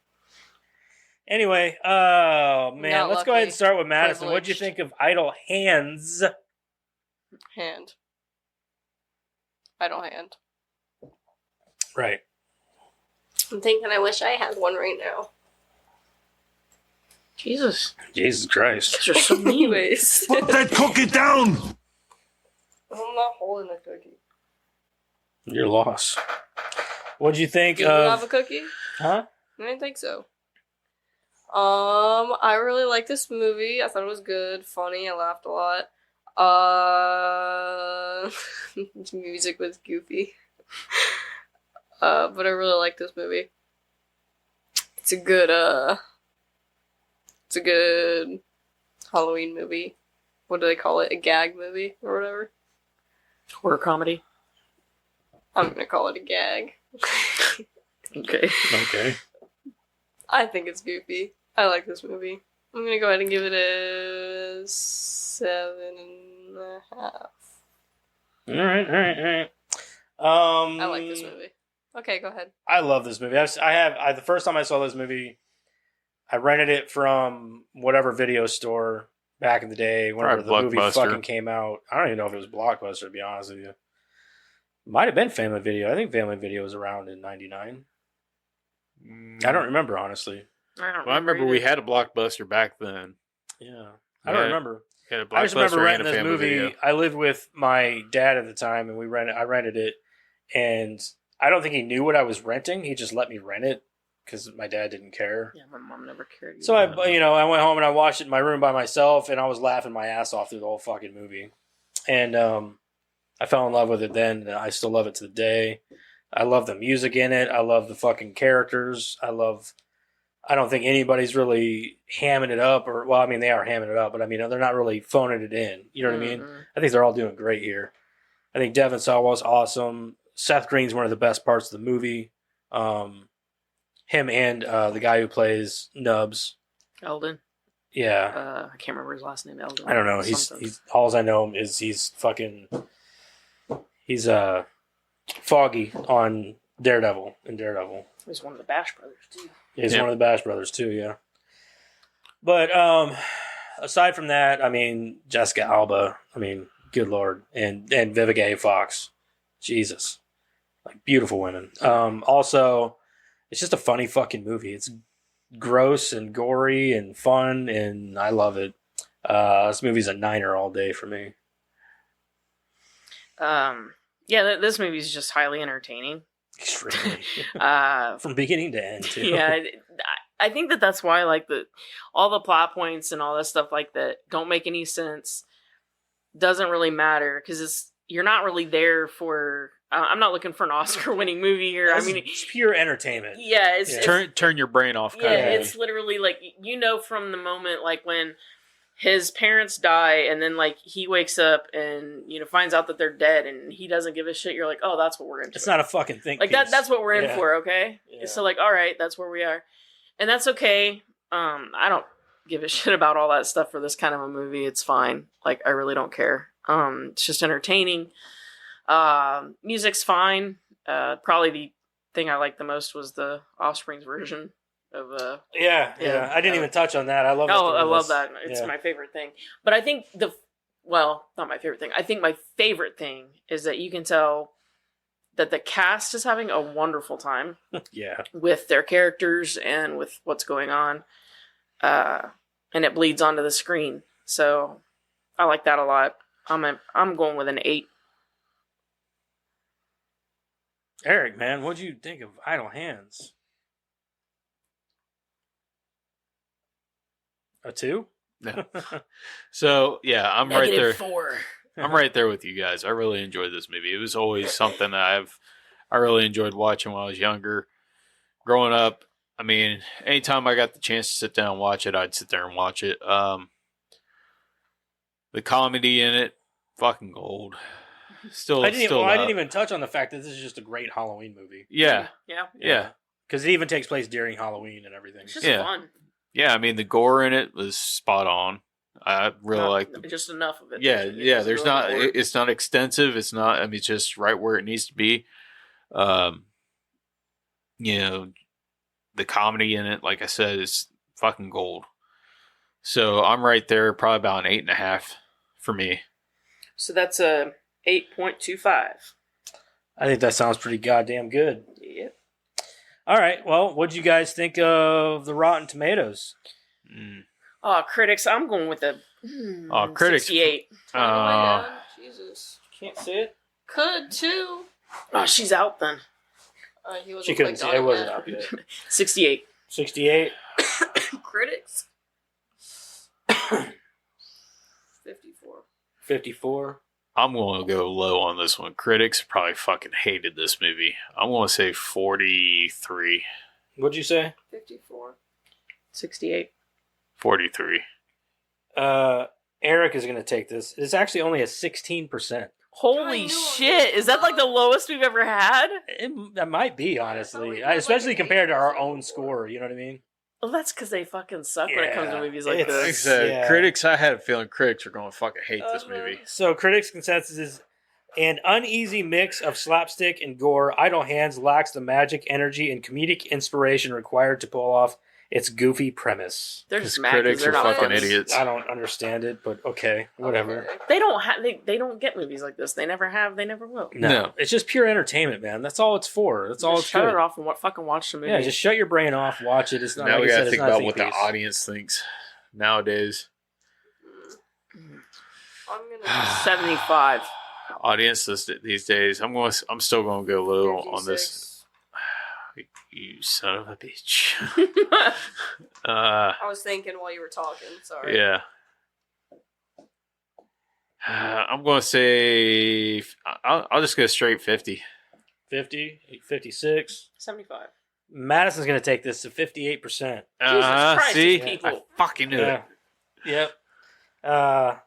Anyway, oh man, let's go ahead and start with Madison. What'd you think of Idle Hands? Hand. Idle hand. Right. I'm thinking I wish I had one right now. Jesus Christ. You're so mean. Anyways. Put that cookie down! I'm not holding a cookie. Your loss. What'd you think Do you of... have a cookie? Huh? I didn't think so. I really liked this movie. I thought it was good, funny. I laughed a lot. Music was goofy. But I really like this movie. It's a good Halloween movie. What do they call it? A gag movie or whatever? Horror comedy. I'm gonna call it a gag. Okay. I think it's goofy. I like this movie. I'm gonna go ahead and give it a 7.5. All right. I like this movie. Okay, go ahead. I love this movie. The first time I saw this movie, I rented it from whatever video store back in the day whenever the movie fucking came out. I don't even know if it was Blockbuster, to be honest with you. Might have been Family Video. I think Family Video was around in 99. I don't remember, honestly. I remember we had a Blockbuster back then. Yeah. I don't remember. I just remember renting this movie. Video. I lived with my dad at the time, and I rented it, and I don't think he knew what I was renting. He just let me rent it because my dad didn't care. Yeah, my mom never cared. So I went home and I watched it in my room by myself, and I was laughing my ass off through the whole fucking movie. And I fell in love with it then, and I still love it to the day. I love the music in it. I love the fucking characters. I don't think anybody's really hamming it up, they are hamming it up, but they're not really phoning it in. You know what I mean? I think they're all doing great here. I think Devon Sawa was awesome. Seth Green's one of the best parts of the movie. Him and the guy who plays Nubs. Eldon. Yeah. I can't remember his last name. Eldon. I don't know. He's all I know is he's Foggy on Daredevil. He's one of the Bash Brothers too. He's one of the Bash Brothers too, yeah. But aside from that, Jessica Alba, good Lord, and Vivica A. Fox. Jesus. Like beautiful women. Also, it's just a funny fucking movie. It's gross and gory and fun, and I love it. This movie's a 9er all day for me. Yeah, this movie is just highly entertaining. Extremely. From beginning to end, too. Yeah, I think that's why all the plot points and all that stuff like that don't make any sense. Doesn't really matter because you're not really there for I'm not looking for an Oscar-winning movie here. I mean, it's pure entertainment. Yeah, it's turn your brain off. Yeah, it's literally like from the moment like when his parents die and then like he wakes up and finds out that they're dead and he doesn't give a shit. You're like, oh, that's what we're into. It's not a fucking thing. Like that's what we're in for. Okay, so like, all right, that's where we are, and that's okay. I don't give a shit about all that stuff for this kind of a movie. It's fine. Like I really don't care. It's just entertaining. Music's fine. Probably the thing I liked the most was the Offspring's version of I didn't even touch on that. I love I love that. It's my favorite thing. But I think not my favorite thing. I think my favorite thing is that you can tell that the cast is having a wonderful time. With their characters and with what's going on. And it bleeds onto the screen. So I like that a lot. I'm going with an 8. Eric, man, what'd you think of Idle Hands? A 2? No. So yeah, I'm right there. -4. I'm right there with you guys. I really enjoyed this movie. It was always something that I really enjoyed watching when I was younger. Growing up, I mean, anytime I got the chance to sit down and watch it, I'd sit there and watch it. The comedy in it, fucking gold. I didn't even touch on the fact that this is just a great Halloween movie. Yeah. Yeah. Because it even takes place during Halloween and everything. It's just fun. Yeah, I mean, the gore in it was spot on. I really like just enough of it. Yeah. There's not. It's not extensive. It's not. I mean, it's just right where it needs to be. The comedy in it, like I said, is fucking gold. So I'm right there, probably about an 8.5 for me. So that's a 8.25. I think that sounds pretty goddamn good. Yep. All right. Well, what'd you guys think of the Rotten Tomatoes? Oh, critics. I'm going with a critics. 68. Jesus. Can't see it? Could too. Oh, she's out then. She couldn't see it. It wasn't out yet. 68. 68. Critics. 54. 54. I'm going to go low on this one. Critics probably fucking hated this movie. I'm going to say 43. What'd you say? 54. 68. 43. Eric is going to take this. It's actually only a 16%. Holy shit. Is that like the lowest we've ever had? That might be, honestly. Especially compared to our own score. You know what I mean? Well, that's because they fucking suck when it comes to movies like Like I this. said, critics, I had a feeling critics are going to fucking hate this movie. So, critics' consensus is an uneasy mix of slapstick and gore. Idle Hands lacks the magic, energy, and comedic inspiration required to pull off its goofy premise. They're just critics are fucking idiots. I don't understand it, but okay, whatever. They don't have. They don't get movies like this. They never have. They never will. No, it's just pure entertainment, man. That's all it's for. That's all it's shut good. it off and fucking watch the movie. Yeah, just shut your brain off, watch it. It's not. Now like we I got said, to think it's not a about think what the piece. audience thinks nowadays. I'm gonna 75. Audience these days, I'm still going to go low on this. You son of a bitch. I was thinking while you were talking. Sorry. Yeah. I'm going to say I'll just go straight 50. 50, 56. 75. Madison's going to take this to 58%. Jesus Christ, see? people. I fucking knew it. Yep. I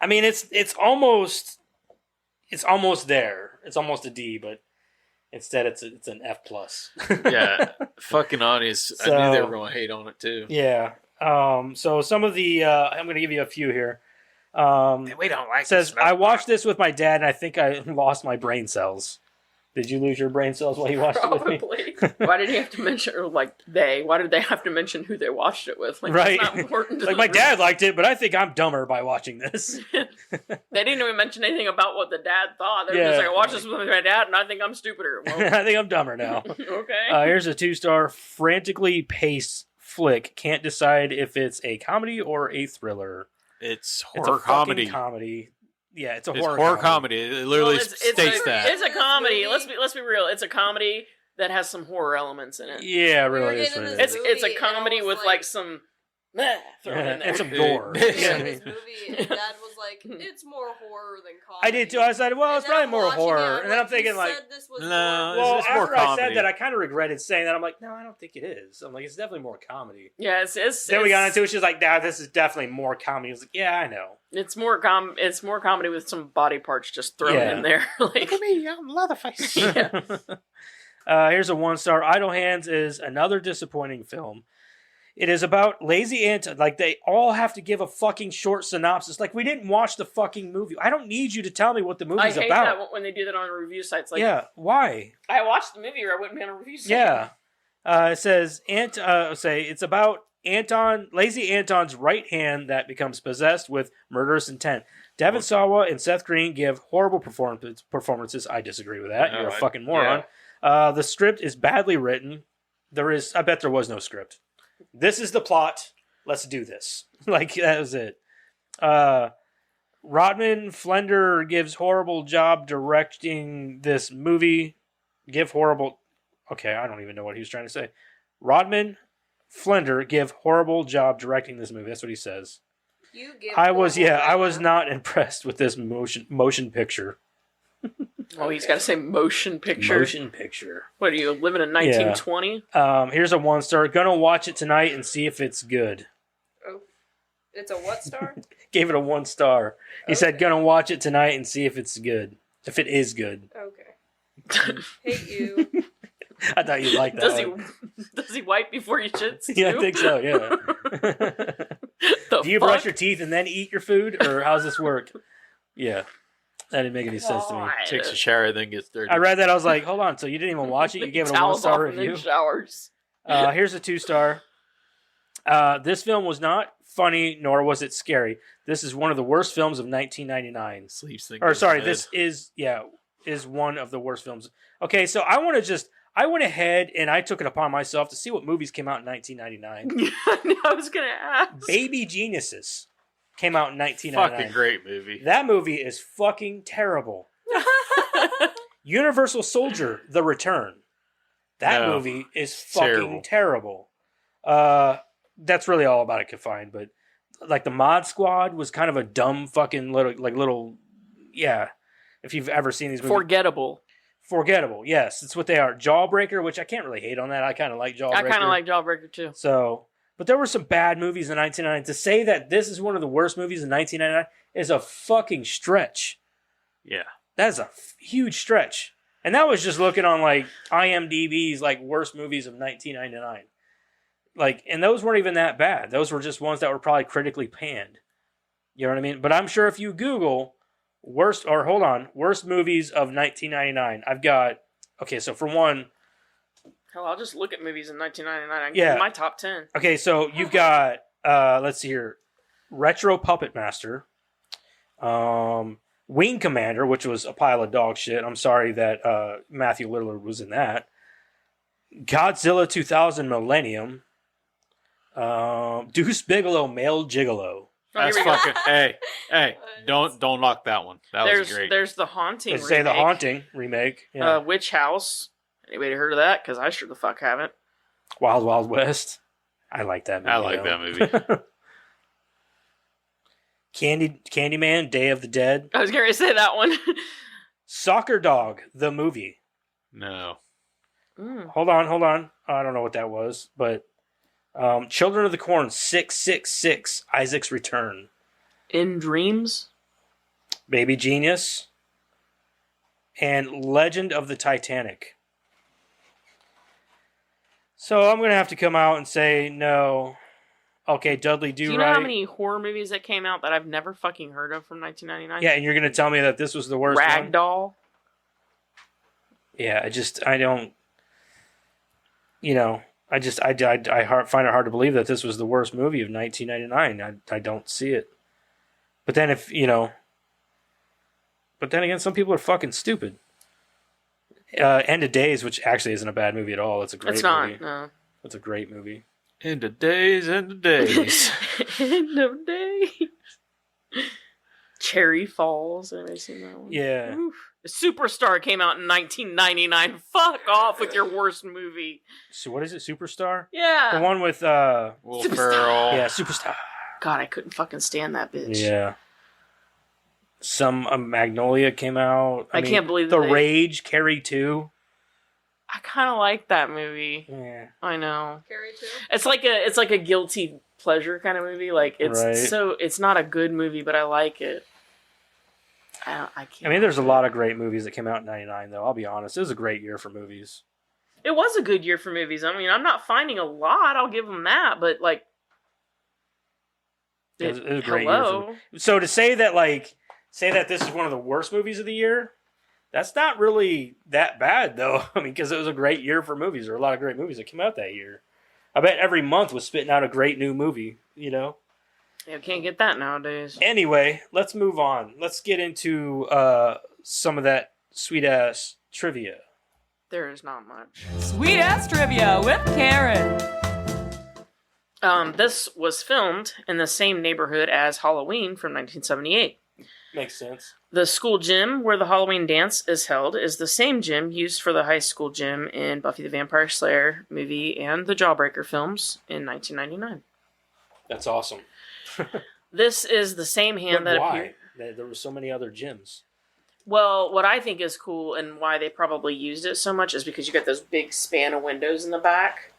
mean, it's almost there. It's almost a D, but instead it's an F+. Yeah, fucking audience. I knew they were going to hate on it too. Yeah. So some of the I'm going to give you a few here. We don't like. Says I watched this with my dad and I think I lost my brain cells. Did you lose your brain cells while you watched it with me? Why did he have to mention, or like why did they have to mention who they watched it with? Like, right. That's not important to like my dad liked it, but I think I'm dumber by watching this. They didn't even mention anything about what the dad thought. They were just like, I watched this with my dad and I think I'm stupider. Well, I think I'm dumber now. Okay. Here's a 2-star frantically paced flick. Can't decide if it's a comedy or a thriller. It's a horror comedy. Comedy. Yeah, it's horror comedy. It literally states that. It's a comedy. Let's be real. It's a comedy that has some horror elements in it. Yeah, really. It's a comedy with like some Throw it in there. and some gore. Yeah. You know what I This mean? movie, and Dad was like, "It's more horror than comedy." I did too. I said, well, it's And then probably I'm more watching it, horror. I'm And then I'm "You thinking, like, said this was No, more well, it's more after I said comedy. that, I kind of regretted saying that. I'm like, no, I don't think it is. I'm like, it's definitely more comedy. Yeah, it's Then we got into it. She's like, nah, this is definitely more comedy. I was like, yeah, I know. It's more comedy with some body parts just thrown Yeah. in there. Like, me, I'm Leatherface. yeah. Here's a 1-star. Idle Hands is another disappointing film. It is about lazy ant. Like, they all have to give a fucking short synopsis. Like, we didn't watch the fucking movie. I don't need you to tell me what the I movie's hate about. that when they do that on review sites. Like, Yeah, why? I watched the movie or I wouldn't be on a review site. Yeah. It says, it's about lazy Anton's right hand that becomes possessed with murderous intent. Devon Sawa and Seth Green give horrible performances. I disagree with that. No, You're a fucking moron. The script is badly written. I bet there was no script. This is the plot. Let's do this. Like, that was it. Rodman Flender gives horrible job directing this movie. Okay, I don't even know what he was trying to say. Rodman Flender give horrible job directing this movie. That's what he says. I was not impressed with this motion picture. Oh, he's got to say motion picture. Motion picture. What are you living in 1920? Here's a 1-star. Gonna watch it tonight and see if it's good. Oh, it's a what star? Gave it a 1-star. He said, "Gonna watch it tonight and see if it's good. If it is good." Okay. Hate you. I thought you'd like that. Does he wipe before he shits? Yeah, I too? think so. Yeah. Do you brush your teeth and then eat your food, or how's this work? Yeah, that didn't make any sense to me. Takes a shower, then gets dirty. I read that. I was like, hold on. So you didn't even watch it? You gave it a Towels 1-star off and then review? showers. Here's a 2-star. This film was not funny, nor was it scary. This is one of the worst films of 1999. Sleeps thing. This is one of the worst films. Okay, so I went ahead and I took it upon myself to see what movies came out in 1999. I was gonna ask. Baby Geniuses came out in 1999. Fucking great movie. That movie is fucking terrible. Universal Soldier: The Return. That movie is fucking terrible. That's really all about it could find, but like the Mod Squad was kind of a dumb fucking little yeah. If you've ever seen these movies. Forgettable, yes. It's what they are. Jawbreaker, which I can't really hate on that. I kind of like Jawbreaker. I kind of like Jawbreaker too. So, but there were some bad movies in 1999. To say that this is one of the worst movies in 1999 is a fucking stretch. Yeah. That is a huge stretch. And that was just looking on like IMDb's like worst movies of 1999. Like, and those weren't even that bad. Those were just ones that were probably critically panned. You know what I mean? But I'm sure if you Google worst movies of 1999, I've got, okay, so for one. Hell, I'll just look at movies in 1999. I can Yeah. give my top 10. Okay, so you've got, let's see here, Retro Puppet Master, Wing Commander, which was a pile of dog shit. I'm sorry that Matthew Lillard was in that. Godzilla 2000 Millennium. Deuce Bigelow Male Gigolo. That's fucking. Hey, don't knock that one. That was great. There's the Haunting. Let's say the Haunting remake. Yeah. Witch House. Anybody heard of that? Because I sure the fuck haven't. Wild Wild West. I like that movie. I like that movie. Candyman, Day of the Dead. I was going to say that one. Soccer Dog, the movie. No. Hold on. I don't know what that was, but Children of the Corn 666, Isaac's Return. In Dreams. Baby Genius. And Legend of the Titanic. So I'm going to have to come out and say no. Okay, Dudley Do Do you know how many horror movies that came out that I've never fucking heard of from 1999? Yeah, and you're going to tell me that this was the worst one? Ragdoll. Yeah, I don't, I find it hard to believe that this was the worst movie of 1999. I don't see it. But then but then again, some people are fucking stupid. End of Days, which actually isn't a bad movie at all. It's a great movie. It's not, no. It's a great movie. End of Days. End of Days. Cherry Falls. Anybody seen that one? Yeah. Oof. Superstar came out in 1999. Fuck off with your worst movie. So what is it? Superstar? Yeah. The one with Will Ferrell. Yeah, Superstar. God, I couldn't fucking stand that bitch. Yeah. Some Magnolia came out. I can't believe The that Rage, Carrie 2. I kind of like that movie. Yeah. I know. Carrie 2? It's like a guilty pleasure kind of movie. Like it's Right. it's not a good movie, but I like it. I can't. I mean, there's a lot of great movies that came out in 99, though. I'll be honest. It was a great year for movies. It was a good year for movies. I mean, I'm not finding a lot. I'll give them that, but like, It was a great year. So to say that this is one of the worst movies of the year, that's not really that bad, though. I mean, because it was a great year for movies. There were a lot of great movies that came out that year. I bet every month was spitting out a great new movie, you know? Yeah, can't get that nowadays. Anyway, let's move on. Let's get into some of that sweet-ass trivia. There is not much. Sweet ass trivia with Karen. This was filmed in the same neighborhood as Halloween from 1978. Makes sense. The school gym where the Halloween dance is held is the same gym used for the high school gym in Buffy the Vampire Slayer movie and the Jawbreaker films in 1999. That's awesome. This is the same hand that appeared. There were so many other gyms. Well, what I think is cool and why they probably used it so much is because you got those big span of windows in the back.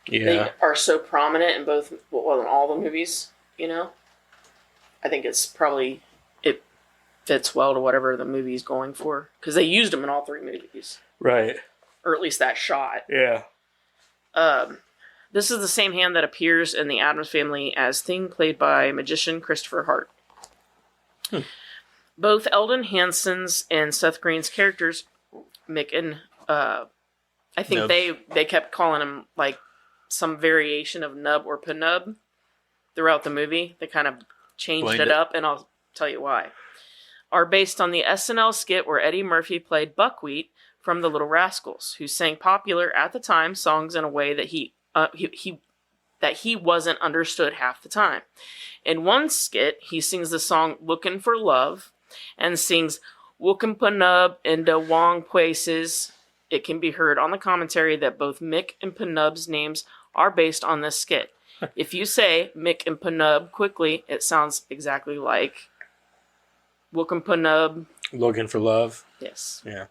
Yeah. They are so prominent in both, well, in all the movies, you know? I think it's probably, it fits well to whatever the movie's going for. Because they used them in all three movies. Right. Or at least that shot. Yeah. This is the same hand that appears in the Addams Family as Thing, played by magician Christopher Hart. Both Eldon Hanson's and Seth Green's characters, Mick and I think Nub. they kept calling him like some variation of Nub or Penub throughout the movie. They kind of changed Blamed it it. up, and I'll tell you why. Are based on the SNL skit where Eddie Murphy played Buckwheat from The Little Rascals, who sang popular at the time songs in a way that he wasn't understood half the time. In one skit, he sings the song "Looking for Love" and sings "Wookin' Penub into Wong Places." It can be heard on the commentary that both Mick and Penub's names are based on this skit. If you say Mick and Penub quickly, it sounds exactly like Wookin' Penub. Looking for love. Yes. Yeah.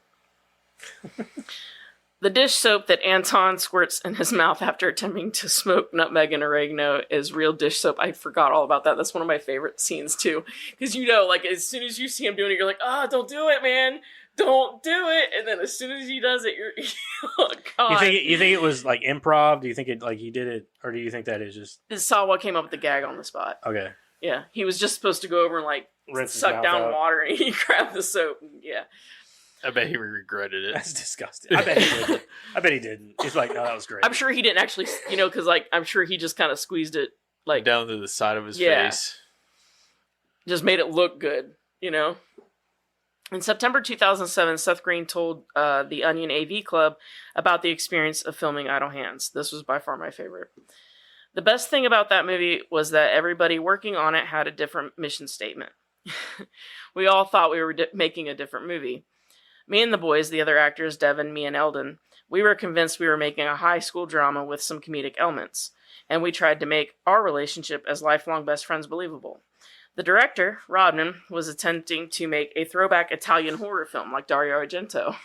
The dish soap that Anton squirts in his mouth after attempting to smoke nutmeg and oregano is real dish soap. I forgot all about that. That's one of my favorite scenes, too. Because, you know, like, as soon as you see him doing it, you're like, oh, don't do it, man. Don't do it. And then as soon as he does it, you're, oh, God. You think it was, like, improv? Do you think it, like, he did it? Or do you think that is just... Sawa came up with the gag on the spot. Okay. Yeah. He was just supposed to go over and, like, Rinse his suck mouth down out. water, and he grabbed the soap. And, yeah. I bet he regretted it. That's disgusting. I bet he didn't. I bet he didn't. He's like, no, that was great. I'm sure he didn't actually, you know, because, like, I'm sure he just kind of squeezed it, like... Down to the side of his Yeah. face. Just made it look good, you know? In September 2007, Seth Green told the Onion AV Club about the experience of filming Idle Hands. This was by far my favorite. The best thing about that movie was that everybody working on it had a different mission statement. We all thought we were making a different movie. Me and the boys, the other actors, Devon, me, and Eldon, we were convinced we were making a high school drama with some comedic elements, and we tried to make our relationship as lifelong best friends believable. The director, Rodman, was attempting to make a throwback Italian horror film like Dario Argento.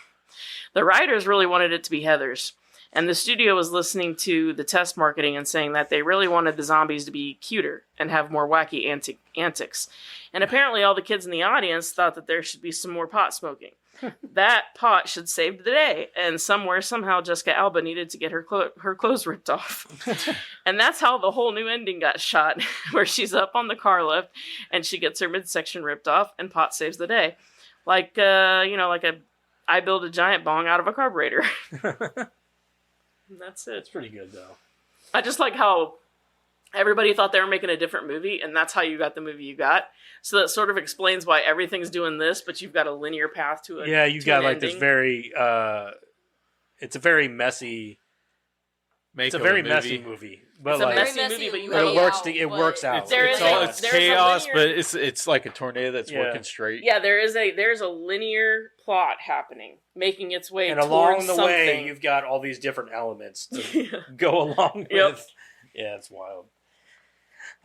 The writers really wanted it to be Heathers, and the studio was listening to the test marketing and saying that they really wanted the zombies to be cuter and have more wacky antics. And apparently all the kids in the audience thought that there should be some more pot smoking. That pot should save the day, and somehow, Jessica Alba needed to get her clothes ripped off. And that's how the whole new ending got shot, where she's up on the car lift, and she gets her midsection ripped off, and pot saves the day. Like, I build a giant bong out of a carburetor. And that's it. It's pretty good, though. I just like how everybody thought they were making a different movie, and that's how you got the movie you got. So that sort of explains why everything's doing this, but you've got a linear path to it. Yeah, you've got like this very, it's a very messy It's a very messy movie. But It's a like, messy Very movie, but you messy have it a works. out, It but- works out. There It's is a- all it's there's a chaos, linear- but it's like a tornado that's Yeah. working straight. Yeah, there's a linear plot happening, making its way and towards along the something. way, you've got all these different elements to go along Yep. with. Yeah, it's wild.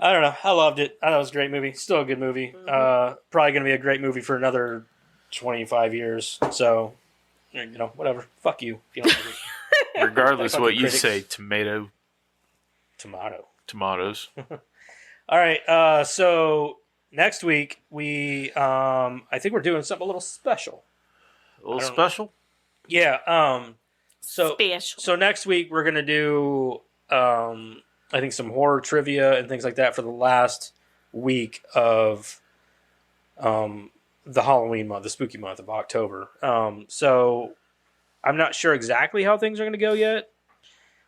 I don't know. I loved it. I thought it was a great movie. Still a good movie. Probably going to be a great movie for another 25 years. So, whatever. Fuck you if you don't like it. Regardless of what you Critics. say, tomatoes. All right. So next week I think we're doing something a little special. A little special? Yeah. So Special. So next week we're gonna do I think some horror trivia and things like that for the last week of the Halloween month, the spooky month of October. So I'm not sure exactly how things are gonna go yet,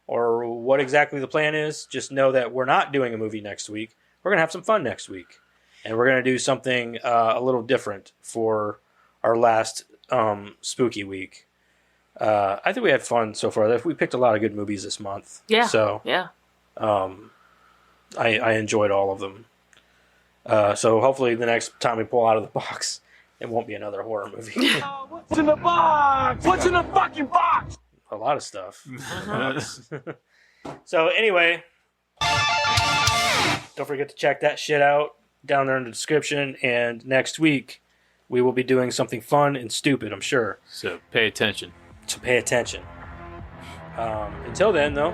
or what exactly the plan is. Just know that we're not doing a movie next week. We're gonna have some fun next week, and we're gonna do something a little different for our last spooky week. I think we had fun so far. We picked a lot of good movies this month. Yeah. So yeah. I enjoyed all of them. So hopefully the next time we pull out of the box, it won't be another horror movie. What's in the box? What's in the fucking box? A lot of stuff. So anyway, don't forget to check that shit out down there in the description. And next week we will be doing something fun and stupid, I'm sure. So pay attention. So pay attention. Until then, though.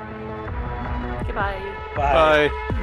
Goodbye. Bye. Bye.